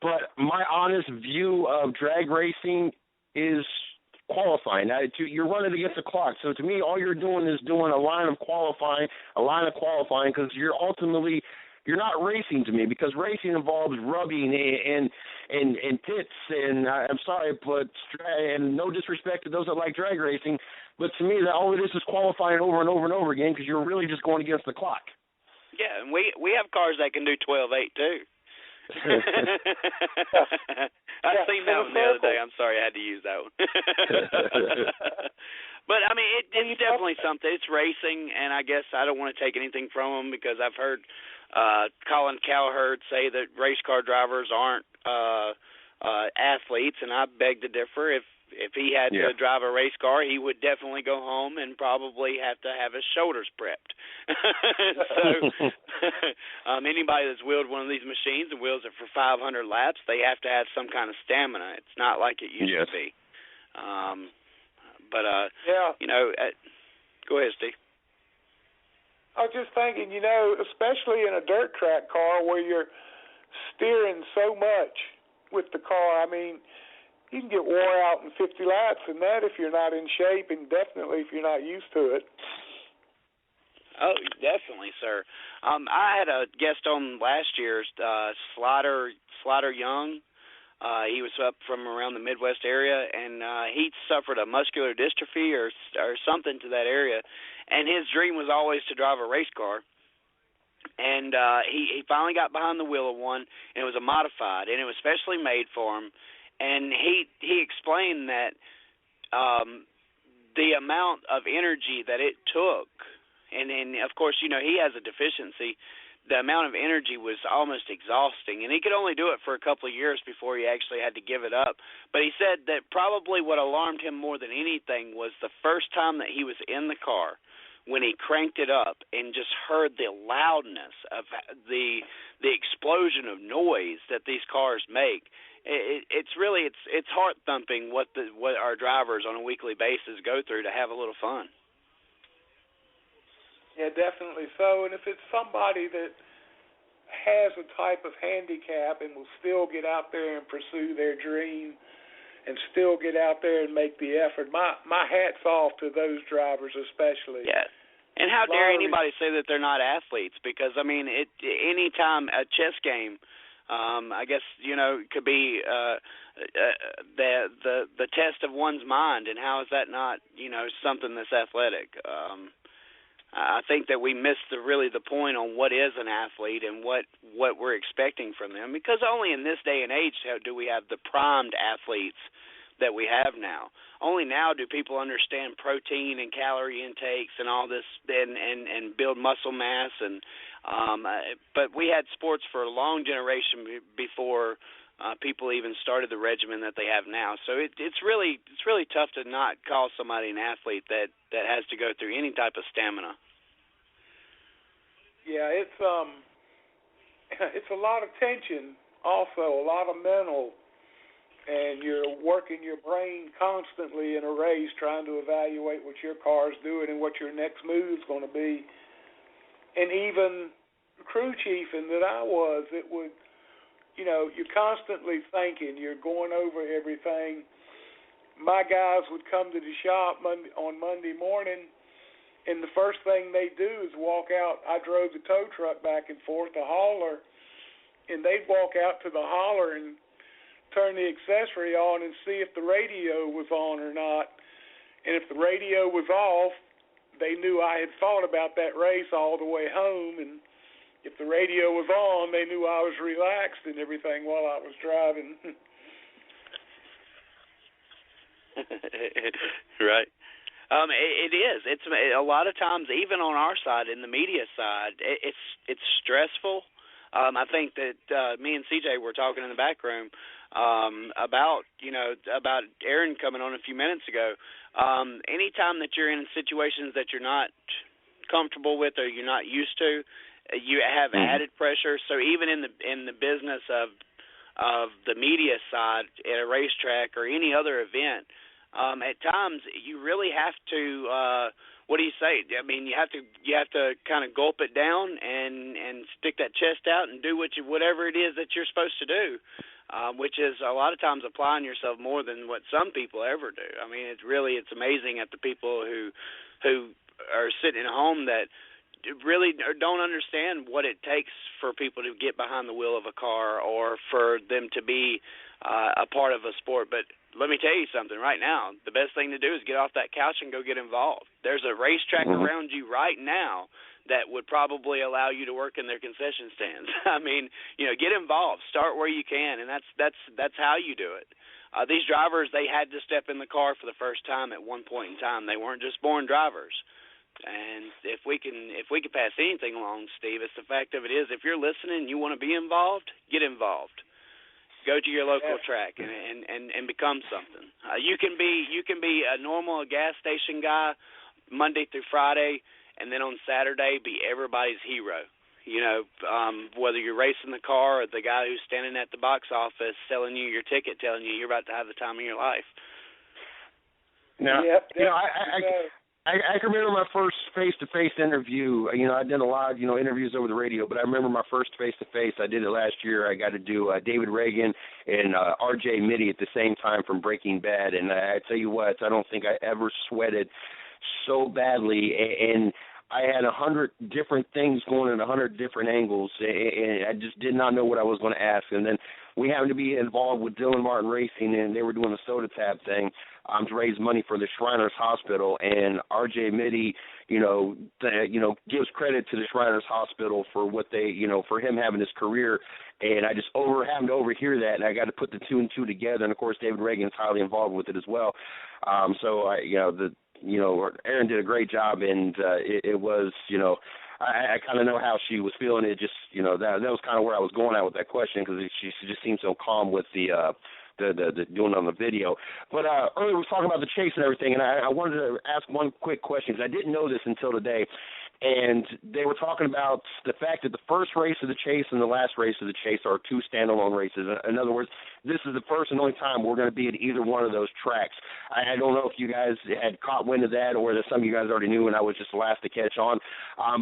But my honest view of drag racing is qualifying. You're running against the clock. So to me, all you're doing is doing a line of qualifying because you're not racing to me, because racing involves rubbing and pits, and I'm sorry, but and no disrespect to those that like drag racing, but to me, all it is qualifying over and over and over again because you're really just going against the clock. Yeah, and we have cars that can do 12.8 too. I seen that one the other day. I'm sorry, I had to use that one. But I mean, it's definitely something. It's racing, and I guess I don't want to take anything from them because I've heard Colin Cowherd say that race car drivers aren't athletes, and I beg to differ. If he had to drive a race car, he would definitely go home and probably have to have his shoulders prepped. So anybody that's wheeled one of these machines and wheels it for 500 laps, they have to have some kind of stamina. It's not like it used to be. Go ahead, Steve. I was just thinking, especially in a dirt track car where you're steering so much with the car, I mean, you can get wore out in 50 laps in that if you're not in shape, and definitely if you're not used to it. Oh, definitely, sir. I had a guest on last year's Slaughter Young. He was up from around the Midwest area, and he suffered a muscular dystrophy or something to that area, and his dream was always to drive a race car. And he finally got behind the wheel of one, and it was a modified, and it was specially made for him. And he explained that the amount of energy that it took, and of course, he has a deficiency, the amount of energy was almost exhausting. And he could only do it for a couple of years before he actually had to give it up. But he said that probably what alarmed him more than anything was the first time that he was in the car, when he cranked it up and just heard the loudness of the explosion of noise that these cars make. It's heart thumping what our drivers on a weekly basis go through to have a little fun. Yeah, definitely so. And if it's somebody that has a type of handicap and will still get out there and pursue their dream and still get out there and make the effort, my hat's off to those drivers especially. Yeah. And how dare anybody say that they're not athletes? Because, I mean, any time a chess game, I guess, it could be the test of one's mind, and how is that not, something that's athletic? I think that we missed the point on what is an athlete and what we're expecting from them, because only in this day and age do we have the primed athletes that we have now. Only now do people understand protein and calorie intakes and all this, and build muscle mass. And but we had sports for a long generation before people even started the regimen that they have now. So it's really tough to not call somebody an athlete that has to go through any type of stamina. Yeah, it's a lot of tension, also a lot of mental. And you're working your brain constantly in a race, trying to evaluate what your car's doing and what your next move's going to be. And even crew chiefing that I was, it would, you're constantly thinking. You're going over everything. My guys would come to the shop on Monday morning, and the first thing they do is walk out. I drove the tow truck back and forth, the hauler, and they'd walk out to the hauler and turn the accessory on and see if the radio was on or not. And if the radio was off, they knew I had thought about that race all the way home. And if the radio was on, they knew I was relaxed and everything while I was driving. Right. It is. It's a lot of times, even on our side, in the media side, it's stressful. I think that me and CJ were talking in the back room about Aaron coming on a few minutes ago. Anytime that you're in situations that you're not comfortable with or you're not used to, you have added pressure. So even in the business of the media side at a racetrack or any other event, at times you really have to. What do you say? I mean, you have to kind of gulp it down and stick that chest out and do whatever it is that you're supposed to do, which is a lot of times applying yourself more than what some people ever do. I mean, it's amazing at the people who are sitting at home that really don't understand what it takes for people to get behind the wheel of a car or for them to be a part of a sport. But let me tell you something right now. The best thing to do is get off that couch and go get involved. There's a racetrack around you right now that would probably allow you to work in their concession stands. I mean, get involved. Start where you can, and that's how you do it. These drivers, they had to step in the car for the first time at one point in time. They weren't just born drivers. And if we can pass anything along, Steve, it's the fact of it is, if you're listening and you want to be involved, get involved. Go to your local track and become something. You can be a normal gas station guy Monday through Friday, and then on Saturday be everybody's hero. Whether you're racing the car or the guy who's standing at the box office selling you your ticket, telling you you're about to have the time of your life. Now, I can remember my first face-to-face interview. I did a lot of, interviews over the radio, but I remember my first face-to-face. I did it last year. I got to do David Reagan and R.J. Mitty at the same time from Breaking Bad. And I tell you what, I don't think I ever sweated so badly. And I had 100 different things going in 100 different angles, and I just did not know what I was going to ask. And then we happened to be involved with Dylan Martin Racing, and they were doing a soda tap thing to raise money for the Shriners Hospital. And R.J. Mitty, gives credit to the Shriners Hospital for what they, for him having his career. And I just happened to overhear that, and I got to put the two and two together. And of course, David Reagan's highly involved with it as well. Erin did a great job, and it was, I kind of know how she was feeling. It just, that was kind of where I was going at with that question, because she just seemed so calm with the doing it on the video. But earlier we were talking about the chase and everything, and I wanted to ask one quick question, because I didn't know this until today. And they were talking about the fact that the first race of the chase and the last race of the chase are two standalone races. In other words, this is the first and only time we're going to be at either one of those tracks. I don't know if you guys had caught wind of that, or that some of you guys already knew and I was just the last to catch on.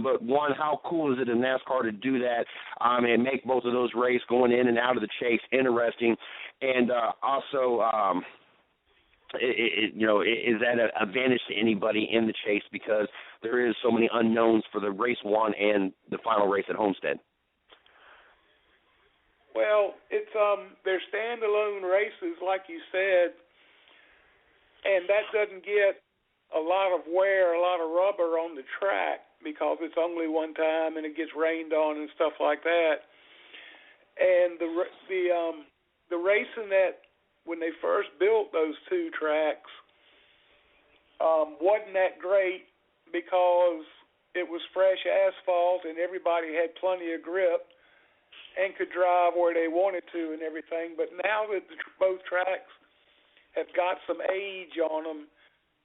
But one, how cool is it in NASCAR to do that and make both of those races going in and out of the chase interesting? And also, is that an advantage to anybody in the chase, because there is so many unknowns for the race one and the final race at Homestead? Well, it's they're standalone races, like you said, and that doesn't get a lot of wear, a lot of rubber on the track because it's only one time and it gets rained on and stuff like that. And the racing that when they first built those two tracks wasn't that great because it was fresh asphalt and everybody had plenty of grip and could drive where they wanted to and everything. But now that both tracks have got some age on them,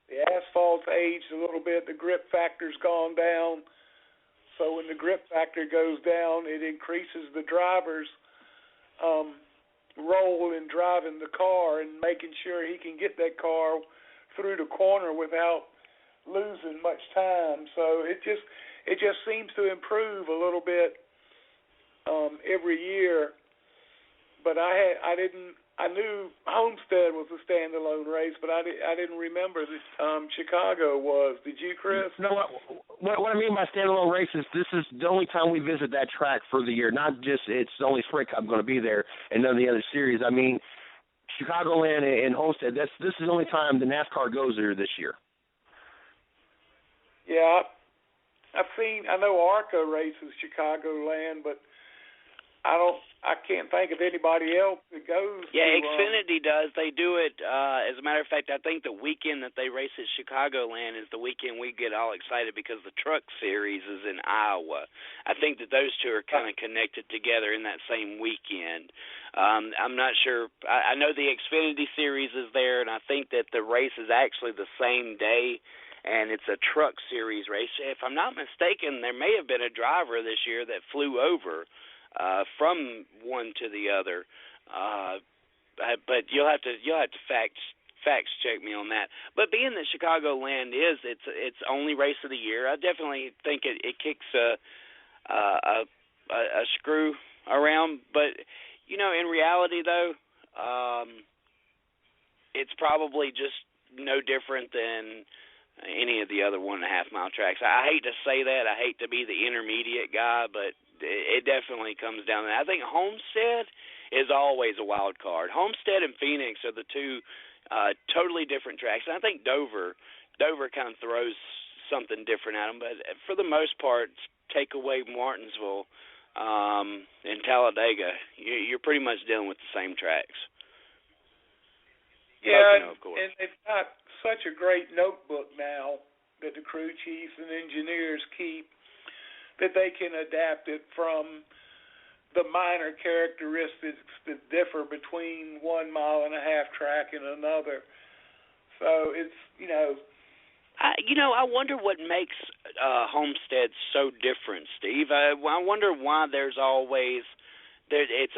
the asphalt's aged a little bit, the grip factor's gone down. So when the grip factor goes down, it increases the driver's role in driving the car and making sure he can get that car through the corner without losing much time. So it just seems to improve a little bit every year. But I knew Homestead was a standalone race, but I didn't remember that Chicago was. Did you, Chris? No, what I mean by standalone race is this is the only time we visit that track for the year. Not just it's the only Sprint Cup going to be there and none of the other series. I mean, Chicagoland and Homestead. This is the only time the NASCAR goes there this year. Yeah, I know ARCA races Chicagoland, but I can't think of anybody else that goes. Yeah, to, Xfinity does. They do it. As a matter of fact, I think the weekend that they race at Chicagoland is the weekend we get all excited because the Truck Series is in Iowa. I think that those two are kind of connected together in that same weekend. I'm not sure. I know the Xfinity Series is there, and I think that the race is actually the same day, and it's a Truck Series race. If I'm not mistaken, there may have been a driver this year that flew over from one to the other, but you'll have to facts check me on that. But being that Chicagoland is its only race of the year, I definitely think it kicks a screw around. But in reality though, it's probably just no different than any of the other 1.5 mile tracks. I hate to say that. I hate to be the intermediate guy, but it definitely comes down to that. I think Homestead is always a wild card. Homestead and Phoenix are the two totally different tracks. And I think Dover kind of throws something different at them. But for the most part, take away Martinsville and Talladega, you're pretty much dealing with the same tracks. Yeah, of course. And they've got such a great notebook now that the crew chiefs and engineers keep, that they can adapt it from the minor characteristics that differ between 1.5 mile track and another. So it's, I wonder what makes Homestead so different, Steve. I wonder why it's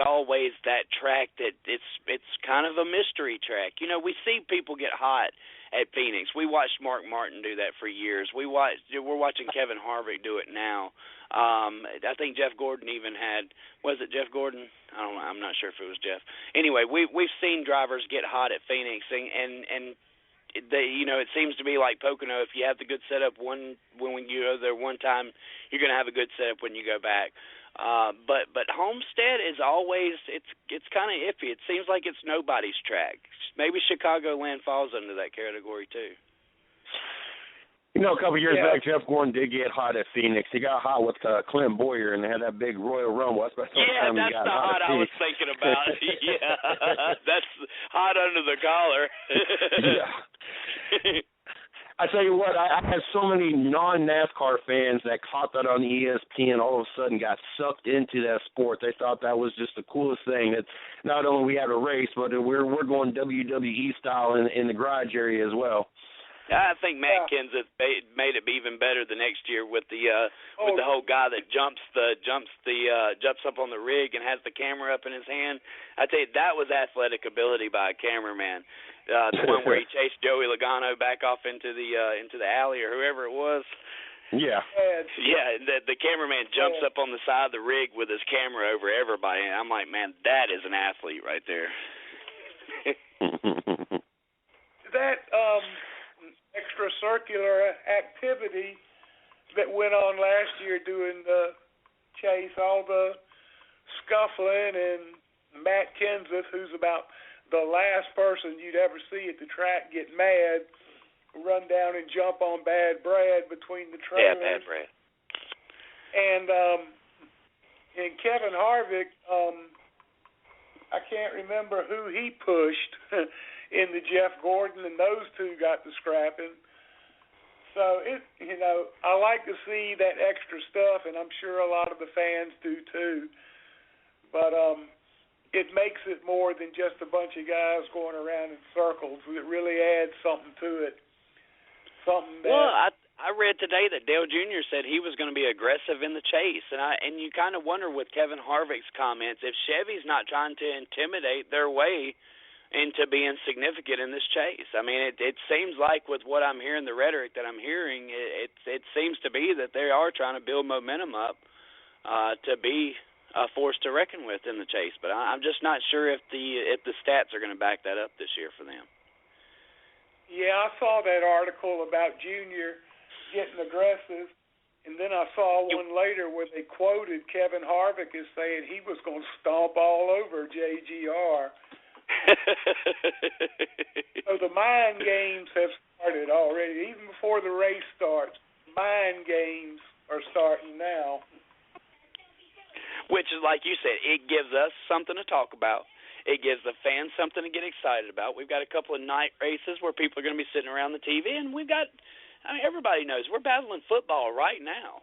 always that track that it's kind of a mystery track. We see people get hot at Phoenix. We watched Mark Martin do that for years. We're watching Kevin Harvick do it now. I think Jeff Gordon even had. Was it Jeff Gordon? I don't know. I'm not sure if it was Jeff. Anyway, we've seen drivers get hot at Phoenix, and it seems to be like Pocono. If you have the good setup when you go there one time, you're going to have a good setup when you go back. But Homestead is always it's kind of iffy. It seems like it's nobody's track. Maybe Chicagoland falls under that category too. A couple of years back, Jeff Gordon did get hot at Phoenix. He got hot with Clint Boyer, and they had that big Royal Rumble. That's the time that's he got the hot I was thinking about. Yeah, that's hot under the collar. Yeah. I tell you what, I had so many non-NASCAR fans that caught that on ESPN, all of a sudden got sucked into that sport. They thought that was just the coolest thing, that not only we had a race, but we're going WWE style in the garage area as well. I think Matt Kenseth made it even better the next year with the whole guy that jumps up on the rig and has the camera up in his hand. I tell you, that was athletic ability by a cameraman. The one where he chased Joey Logano back off into the alley or whoever it was. Yeah. Yeah, the cameraman jumps up on the side of the rig with his camera over everybody, and I'm like, man, that is an athlete right there. That extracircular activity that went on last year doing the chase, all the scuffling and Matt Kenseth, who's about the last person you'd ever see at the track get mad, run down and jump on Bad Brad between the trailers. Yeah, Bad Brad. And Kevin Harvick, I can't remember who he pushed in the Jeff Gordon, and those two got the scrapping. So, I like to see that extra stuff, and I'm sure a lot of the fans do too. But it makes it more than just a bunch of guys going around in circles. It really adds something to it. Something that... Well, I read today that Dale Jr. said he was going to be aggressive in the chase, and you kind of wonder with Kevin Harvick's comments if Chevy's not trying to intimidate their way into being significant in this chase. I mean, it seems like with what I'm hearing, the rhetoric that I'm hearing, it seems to be that they are trying to build momentum up to be a force to reckon with in the chase. But I'm just not sure if the stats are going to back that up this year for them. Yeah, I saw that article about Junior getting aggressive, and then I saw one later where they quoted Kevin Harvick as saying he was going to stomp all over JGR. So the mind games have started already. Even before the race starts, mind games are starting now. Which is, like you said, it gives us something to talk about. It gives the fans something to get excited about. We've got a couple of night races where people are going to be sitting around the TV, and we've got, everybody knows we're battling football right now.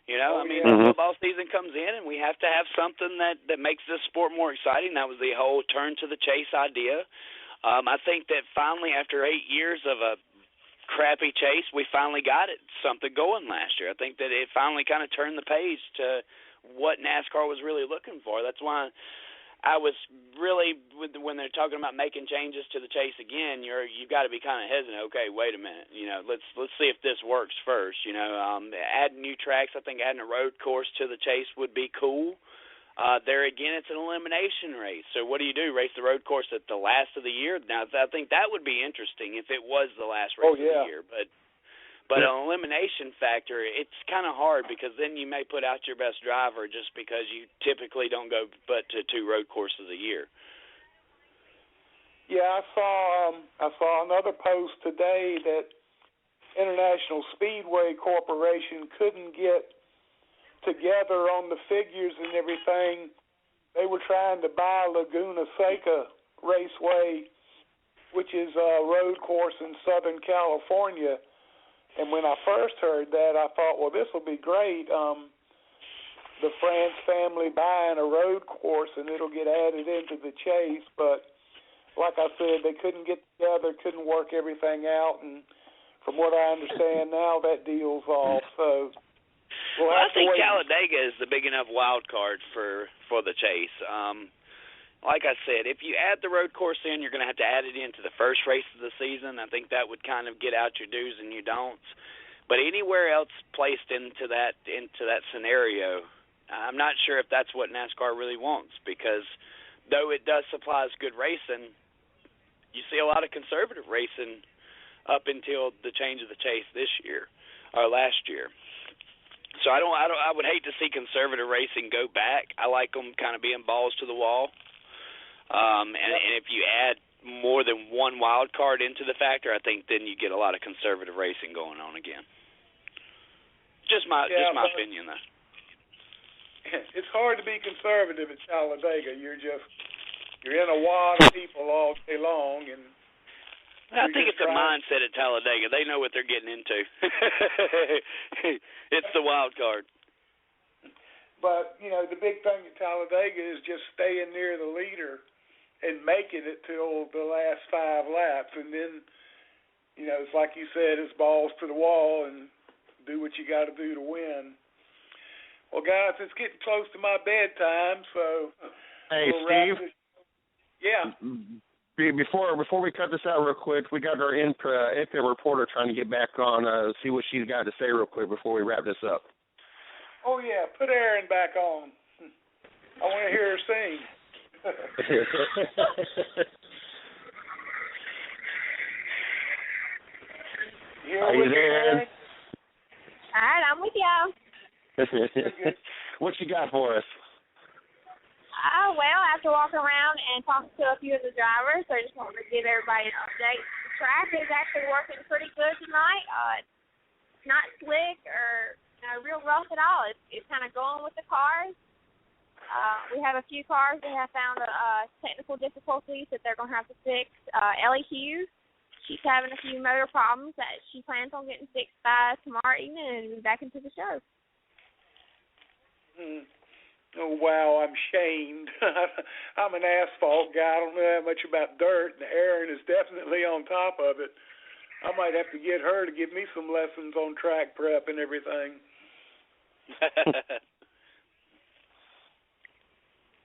Football season comes in, and we have to have something that makes this sport more exciting. That was the whole turn to the chase idea. I think that finally, after 8 years of a crappy chase, we finally got something going last year. I think that it finally kind of turned the page to what NASCAR was really looking for. That's why I was really, when they're talking about making changes to the chase again, you've got to be kind of hesitant. Okay, wait a minute. Let's see if this works first. Adding new tracks. I think adding a road course to the chase would be cool. There again, it's an elimination race. So what do? Race the road course at the last of the year? Now, I think that would be interesting if it was the last race of the year. But an elimination factor, it's kind of hard because then you may put out your best driver just because you typically don't go but to 2 road courses a year. Yeah, I saw another post today that International Speedway Corporation couldn't get together on the figures and everything. They were trying to buy Laguna Seca Raceway, which is a road course in Southern California. And when I first heard that, I thought, well, this will be great. The France family buying a road course, and it'll get added into the chase. But like I said, they couldn't get together, couldn't work everything out. And from what I understand now, that deal's off. So I think Talladega is the big enough wild card for the chase. Like I said, if you add the road course in, you're going to have to add it into the first race of the season. I think that would kind of get out your do's and your don'ts. But anywhere else placed into that scenario, I'm not sure if that's what NASCAR really wants, because though it does supply us good racing, you see a lot of conservative racing up until the change of the chase this year or last year. So I would hate to see conservative racing go back. I like them kind of being balls to the wall. And if you add more than one wild card into the factor, I think then you get a lot of conservative racing going on again. Just my opinion, though. It's hard to be conservative at Talladega. You're in a wad of people all day long, and I think it's a mindset at Talladega. They know what they're getting into. It's the wild card. But, the big thing at Talladega is just staying near the leader and making it till the last 5 laps. And then, it's like you said, it's balls to the wall and do what you got to do to win. Well, guys, it's getting close to my bedtime, so hey, we'll Steve. Yeah. Before we cut this out real quick, we got our input reporter trying to get back on, see what she's got to say real quick before we wrap this up. Oh, yeah, put Erin back on. I want to hear her sing. Are you there, Erin? All right, I'm with y'all. What you got for us? Well, after walking around and talking to a few of the drivers, I just wanted to give everybody an update. The track is actually working pretty good tonight. It's not slick or real rough at all. It's kind of going with the cars. We have a few cars that have found technical difficulties that they're going to have to fix. Ellie Hughes, she's having a few motor problems that she plans on getting fixed by tomorrow evening and be back into the show. Oh, wow, I'm shamed. I'm an asphalt guy. I don't know that much about dirt, and Erin is definitely on top of it. I might have to get her to give me some lessons on track prep and everything.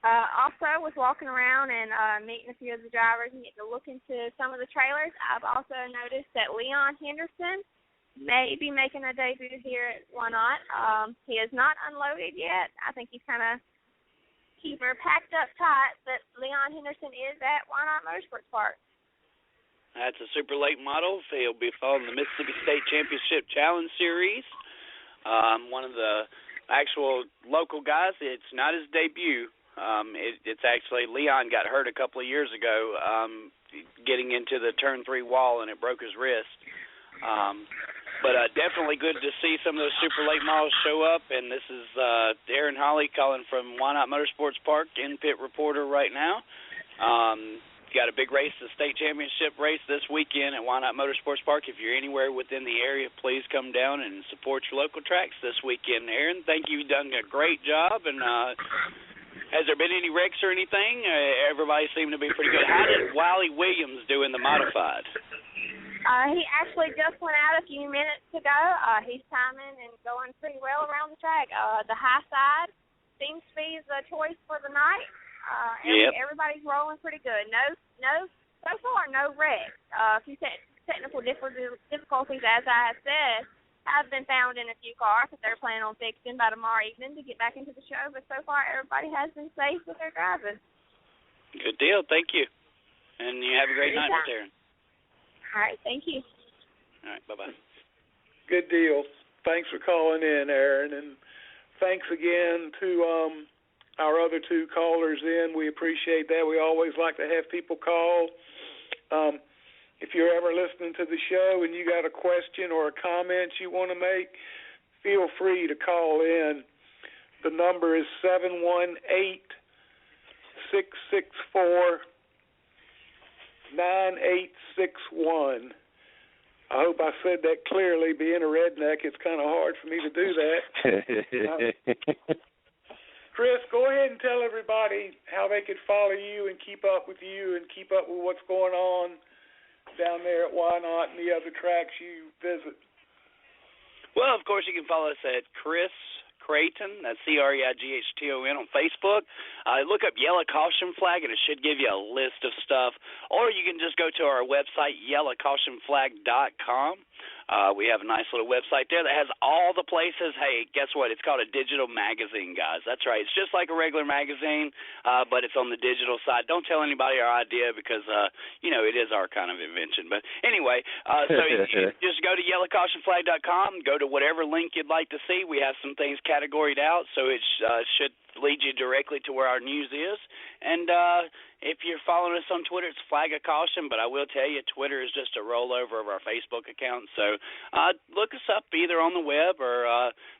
Also, with walking around and meeting a few of the drivers and getting to look into some of the trailers, I've also noticed that Leon Henderson may be making a debut here at Why Not. He is not unloaded yet. I think he's kind of keeping her packed up tight, but Leon Henderson is at Why Not Motorsports Park. That's a super late model. He'll be following the Mississippi State Championship Challenge Series. One of the actual local guys. It's not his debut. It's actually Leon got hurt a couple of years ago getting into the turn 3 wall, and it broke his wrist. But definitely good to see some of those super late models show up. And this is Aaron Holly calling from Why Not Motorsports Park, in-pit reporter right now. Got a big race, the state championship race this weekend at Why Not Motorsports Park. If you're anywhere within the area, please come down and support your local tracks this weekend. Aaron, thank you. You've done a great job. And has there been any wrecks or anything? Everybody seemed to be pretty good. How did Wiley Williams do in the modified? He actually just went out a few minutes ago. He's timing and going pretty well around the track. The high side seems to be the choice for the night. Everybody's rolling pretty good. So far, no wrecks. A few technical difficulties, as I have said, have been found in a few cars that they're planning on fixing by tomorrow evening to get back into the show. But so far, everybody has been safe with their driving. Good deal. Thank you. And you have a great night, Miss Aaron. All right, thank you. All right, bye-bye. Good deal. Thanks for calling in, Aaron, and thanks again to our other two callers in. We appreciate that. We always like to have people call. If you're ever listening to the show and you got a question or a comment you want to make, feel free to call in. The number is 718-664-9861. I hope I said that clearly. Being a redneck, it's kind of hard for me to do that. Chris, go ahead and tell everybody how they could follow you and keep up with what's going on down there at Why Not and the other tracks you visit. Well, of course, you can follow us at Chris Creighton, that's Creighton on Facebook. Look up Yellow Caution Flag, and it should give you a list of stuff. Or you can just go to our website, yellowcautionflag.com. We have a nice little website there that has all the places. Hey, guess what? It's called a digital magazine, guys. That's right. It's just like a regular magazine, but it's on the digital side. Don't tell anybody our idea because, it is our kind of invention. But anyway, so you just go to yellowcautionflag.com, go to whatever link you'd like to see. We have some things categoried out, so it should lead you directly to where our news is. And if you're following us on Twitter, it's Flag of Caution, but I will tell you, Twitter is just a rollover of our Facebook account. So look us up either on the web or,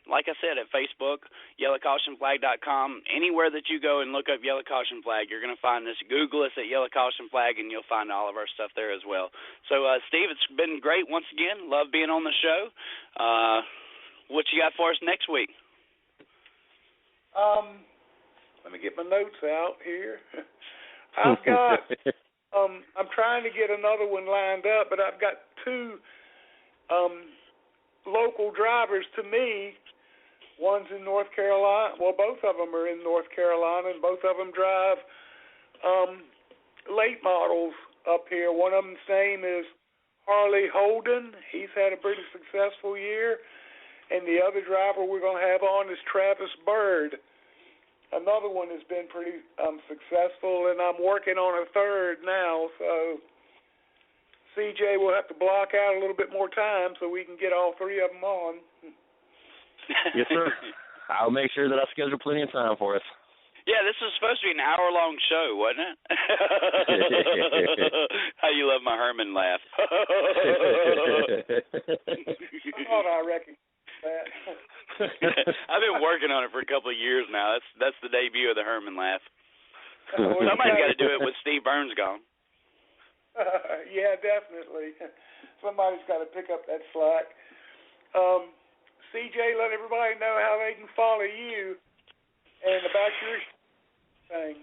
like I said, at Facebook, yellowcautionflag.com. Anywhere that you go and look up Yellow Caution Flag, you're going to find us. Google us at Yellow Caution Flag, and you'll find all of our stuff there as well. So, Steve, it's been great once again. Love being on the show. What you got for us next week? Let me get my notes out here. I've got, I'm trying to get another one lined up, but I've got two local drivers to me. One's in North Carolina. Well, both of them are in North Carolina, and both of them drive late models up here. One of them's name is Harley Holden. He's had a pretty successful year. And the other driver we're going to have on is Travis Bird. Another one has been pretty successful, and I'm working on a third now. So CJ will have to block out a little bit more time so we can get all three of them on. Yes, sir. I'll make sure that I schedule plenty of time for us. Yeah, this was supposed to be an hour-long show, wasn't it? How you love my Herman laugh. I thought I recognized that. I've been working on it for a couple of years now. That's the debut of the Herman laugh. Somebody's got to do it with Steve Burns gone. Yeah, definitely. Somebody's got to pick up that slack. CJ, let everybody know how they can follow you and about your thing.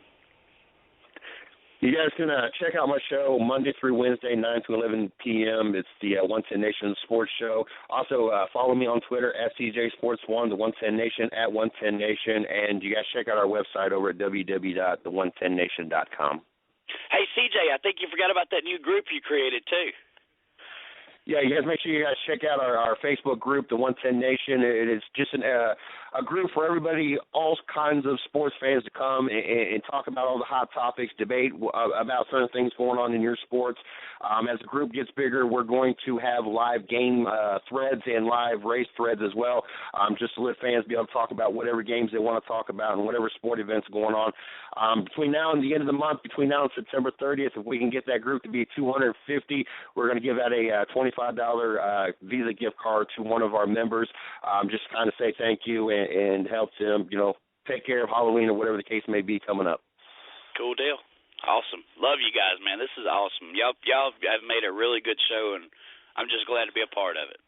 You guys can check out my show Monday through Wednesday, 9 to 11 p.m. It's the 110 Nation Sports Show. Also, follow me on Twitter at CJSports1, the 110 Nation, at 110 Nation, and you guys check out our website over at www.the110nation.com. Hey, CJ, I think you forgot about that new group you created, too. Yeah, you guys make sure you guys check out our Facebook group, the 110 Nation. It is just a group for everybody, all kinds of sports fans to come and talk about all the hot topics, debate about certain things going on in your sports. As the group gets bigger, we're going to have live game threads and live race threads as well, just to let fans be able to talk about whatever games they want to talk about and whatever sport events going on. Between now and the end of the month, between now and September 30th, if we can get that group to be 250, we're going to give out a $25 Visa gift card to one of our members, just to kind of say thank you and help them, take care of Halloween or whatever the case may be coming up. Cool deal. Awesome. Love you guys, man. This is awesome. Y'all have made a really good show, and I'm just glad to be a part of it.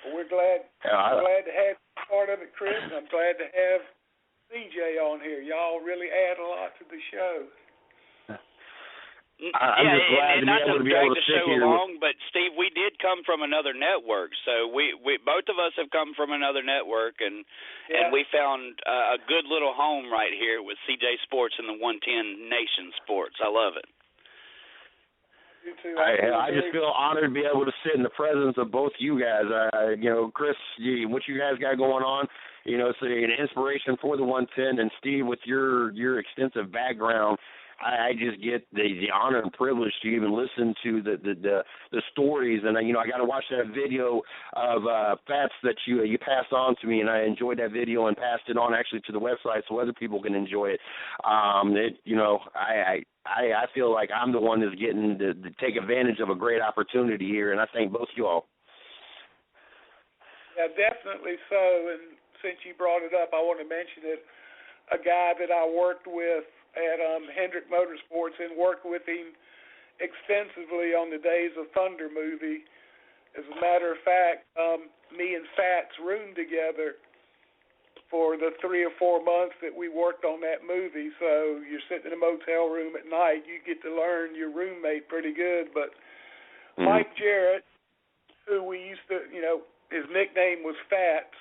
Well, we're glad to have you part of it, Chris, and I'm glad to have CJ on here. Y'all really add a lot to the show. I'm just glad to be able to sit here. But Steve, we did come from another network, so we both of us have come from another network, and we found a good little home right here with CJ Sports and the 110 Nation Sports. I love it. You too. I just feel honored to be able to sit in the presence of both you guys. Chris, what you guys got going on, it's an inspiration for the 110, and Steve, with your extensive background, I just get the honor and privilege to even listen to the stories, and I got to watch that video of Fats that you passed on to me, and I enjoyed that video and passed it on actually to the website so other people can enjoy it. I feel like I'm the one that's getting to take advantage of a great opportunity here, and I thank both you all. Yeah, definitely so. And since you brought it up, I want to mention it. A guy that I worked with at Hendrick Motorsports and worked with him extensively on the Days of Thunder movie. As a matter of fact, me and Fats roomed together for the 3 or 4 months that we worked on that movie. So you're sitting in a motel room at night, you get to learn your roommate pretty good. But Mike Jarrett, who we used to, his nickname was Fats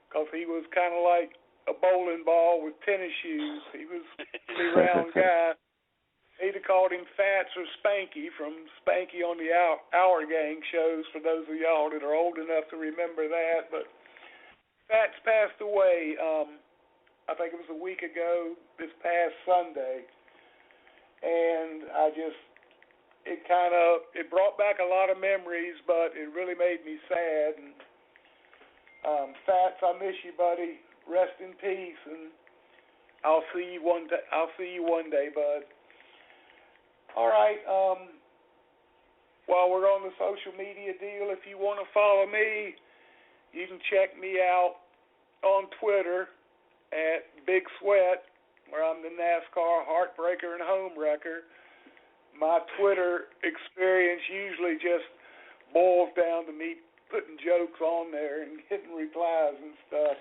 because he was kind of like a bowling ball with tennis shoes. He was a really round guy. They'd have called him Fats or Spanky from Spanky on the Hour Gang shows, for those of y'all that are old enough to remember that. But Fats passed away, I think it was a week ago, this past Sunday. And it brought back a lot of memories, but it really made me sad. And Fats, I miss you, buddy. Rest in peace, and I'll see you one day. Bud. All right. While we're on the social media deal, if you want to follow me, you can check me out on Twitter at Big Sweat, where I'm the NASCAR heartbreaker and home wrecker. My Twitter experience usually just boils down to me putting jokes on there and getting replies and stuff.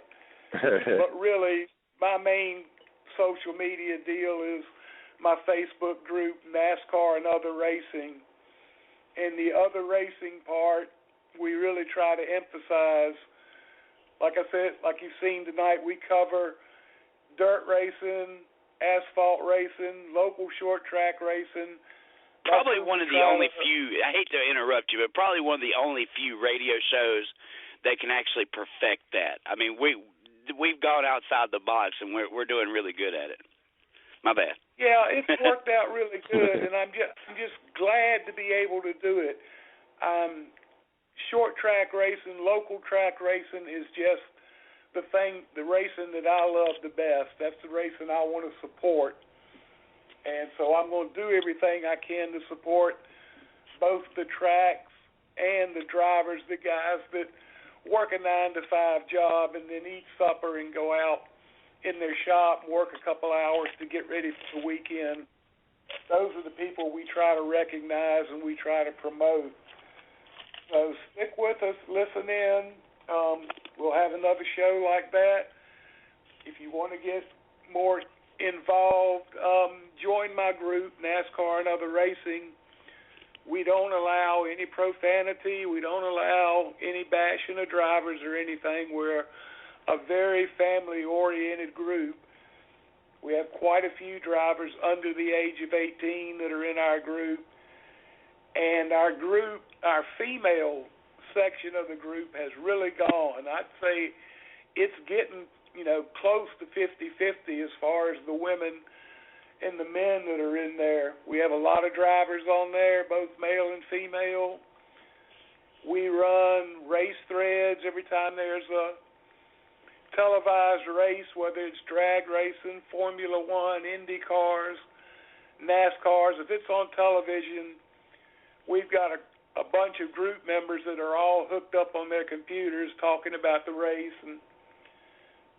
But really, my main social media deal is my Facebook group, NASCAR and Other Racing. In the other racing part, we really try to emphasize, like I said, like you've seen tonight, we cover dirt racing, asphalt racing, local short track racing. Probably one of the only few, I hate to interrupt you, but probably one of the only few radio shows that can actually perfect that. I mean, we've gone outside the box, and we're doing really good at it. My bad. Yeah, it's worked out really good, and I'm just glad to be able to do it. Short track racing, local track racing is just the racing that I love the best. That's the racing I want to support. And so I'm going to do everything I can to support both the tracks and the drivers, the guys that work a 9-to-5 job and then eat supper and go out in their shop and work a couple hours to get ready for the weekend. Those are the people we try to recognize and we try to promote. So stick with us, listen in. We'll have another show like that. If you want to get more involved, join my group, NASCAR and Other Racing. We don't allow any profanity. We don't allow any bashing of drivers or anything. We're a very family-oriented group. We have quite a few drivers under the age of 18 that are in our group. And our group, our female section of the group has really gone. I'd say it's getting, close to 50-50 as far as the women and the men that are in there. We have a lot of drivers on there, both male and female. We run race threads every time there's a televised race, whether it's drag racing, Formula One, Indy cars, NASCARs. If it's on television, we've got a bunch of group members that are all hooked up on their computers talking about the race and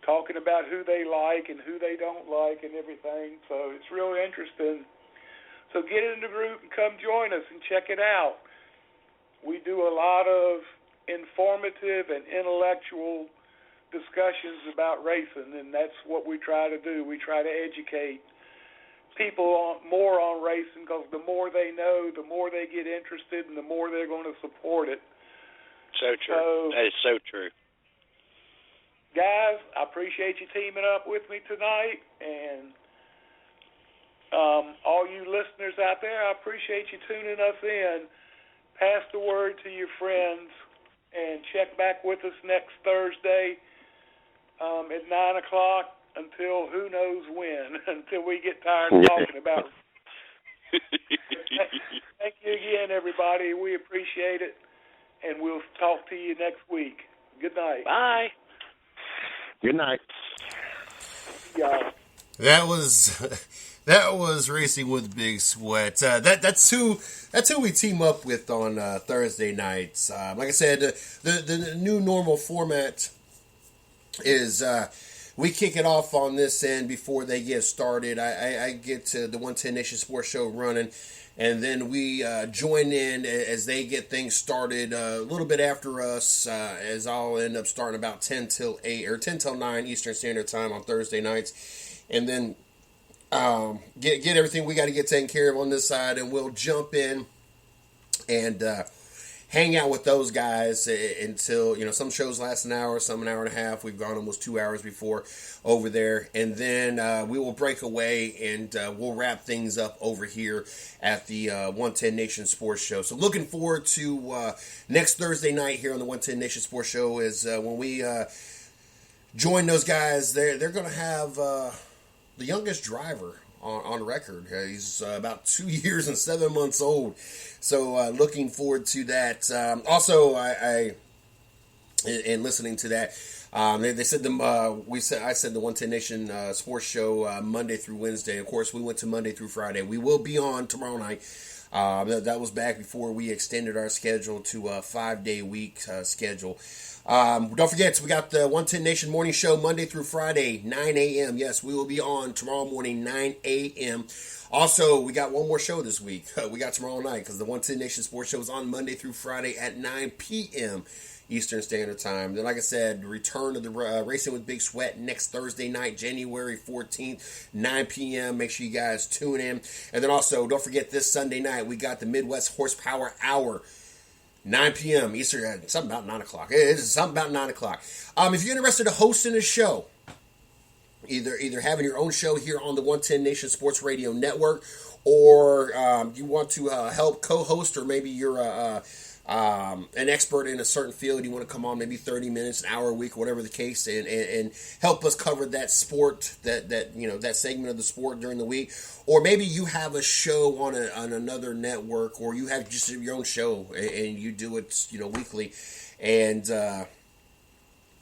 talking about who they like and who they don't like and everything. So it's really interesting. So get in the group and come join us and check it out. We do a lot of informative and intellectual discussions about racing, and that's what we try to do. We try to educate people more on racing, because the more they know, the more they get interested, and the more they're going to support it. So true. That is so true. Guys, I appreciate you teaming up with me tonight, and all you listeners out there, I appreciate you tuning us in. Pass the word to your friends, and check back with us next Thursday at 9 o'clock until who knows when, until we get tired of talking about it. Thank you again, everybody. We appreciate it, and we'll talk to you next week. Good night. Bye. Good night. Y'all. That was Racing with Big Sweat. That's who we team up with on Thursday nights. Like I said, the new normal format is we kick it off on this end before they get started. I get to the 110 Nation Sports Show running, and then we join in as they get things started a little bit after us, as I'll end up starting about 10 till 8 or 10 till 9 Eastern Standard Time on Thursday nights, and then get everything we got to get taken care of on this side, and we'll jump in and hang out with those guys until, some shows last an hour, some an hour and a half. We've gone almost 2 hours before over there. And then we will break away and we'll wrap things up over here at the 110 Nation Sports Show. So looking forward to next Thursday night here on the 110 Nation Sports Show is when we join those guys. They're going to have the youngest driver on record. He's about 2 years and 7 months old. So looking forward to that. Also, I in listening to that, they said I said the 110 Nation Sports Show Monday through Wednesday. Of course, we went to Monday through Friday. We will be on tomorrow night. That was back before we extended our schedule to a 5-day week schedule. Don't forget, we got the 110 Nation Morning Show Monday through Friday, 9 a.m. Yes, we will be on tomorrow morning, 9 a.m. Also, we got one more show this week. We got tomorrow night, because the 110 Nation Sports Show is on Monday through Friday at 9 p.m. Eastern Standard Time. Then, like I said, return to the Racing with Big Sweat next Thursday night, January 14th, 9 p.m. Make sure you guys tune in. And then also, don't forget, this Sunday night, we got the Midwest Horsepower Hour, 9 p.m. Eastern, something about 9 o'clock. It is something about 9 o'clock. If you're interested in hosting a show, either having your own show here on the 110 Nation Sports Radio Network, or you want to help co-host, or maybe you're an expert in a certain field, you want to come on maybe 30 minutes, an hour a week, whatever the case, and help us cover that sport, that segment of the sport during the week. Or maybe you have a show on another network, or you have just your own show and you do it, weekly, and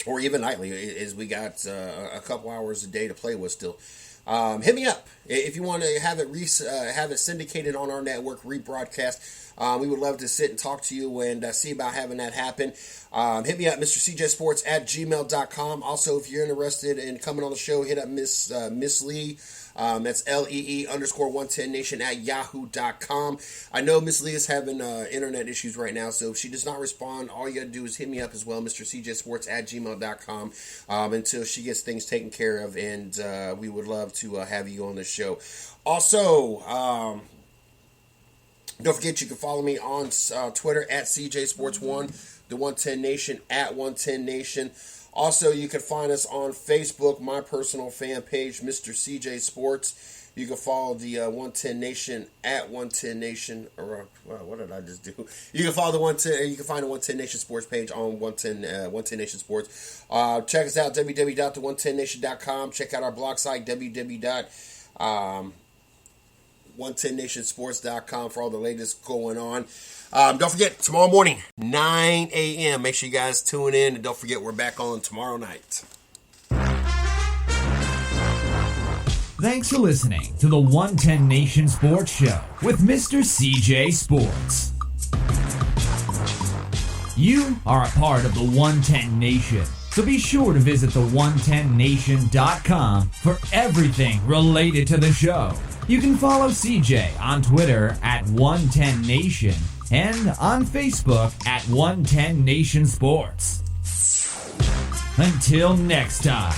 or even nightly, as we got a couple hours a day to play with still. Hit me up if you want to have it syndicated on our network, rebroadcast. We would love to sit and talk to you and see about having that happen. Hit me up, MrCJSports@gmail.com. Also, if you're interested in coming on the show, hit up Miss Lee. That's LEE_110nation at yahoo.com. I know Miss Lee is having internet issues right now, so if she does not respond, all you got to do is hit me up as well, MrCJSports@gmail.com, until she gets things taken care of, and we would love to have you on the show. Also, don't forget you can follow me on Twitter at CJSports1, the 110 Nation at 110 Nation. Also, you can find us on Facebook, my personal fan page, Mr. CJ Sports. You can follow the 110 Nation at 110 Nation. Or what did I just do? You can follow the 110. You can find the 110 Nation Sports page on 110 Nation Sports. Check us out, www.the110nation.com. Check out our blog site, www.110nationsports.com for all the latest going on. Don't forget, tomorrow morning, 9 a.m. Make sure you guys tune in. And don't forget, we're back on tomorrow night. Thanks for listening to the 110 Nation Sports Show with Mr. CJ Sports. You are a part of the 110 Nation, so be sure to visit the110nation.com for everything related to the show. You can follow CJ on Twitter at 110 Nation and on Facebook at 110 Nation Sports. Until next time.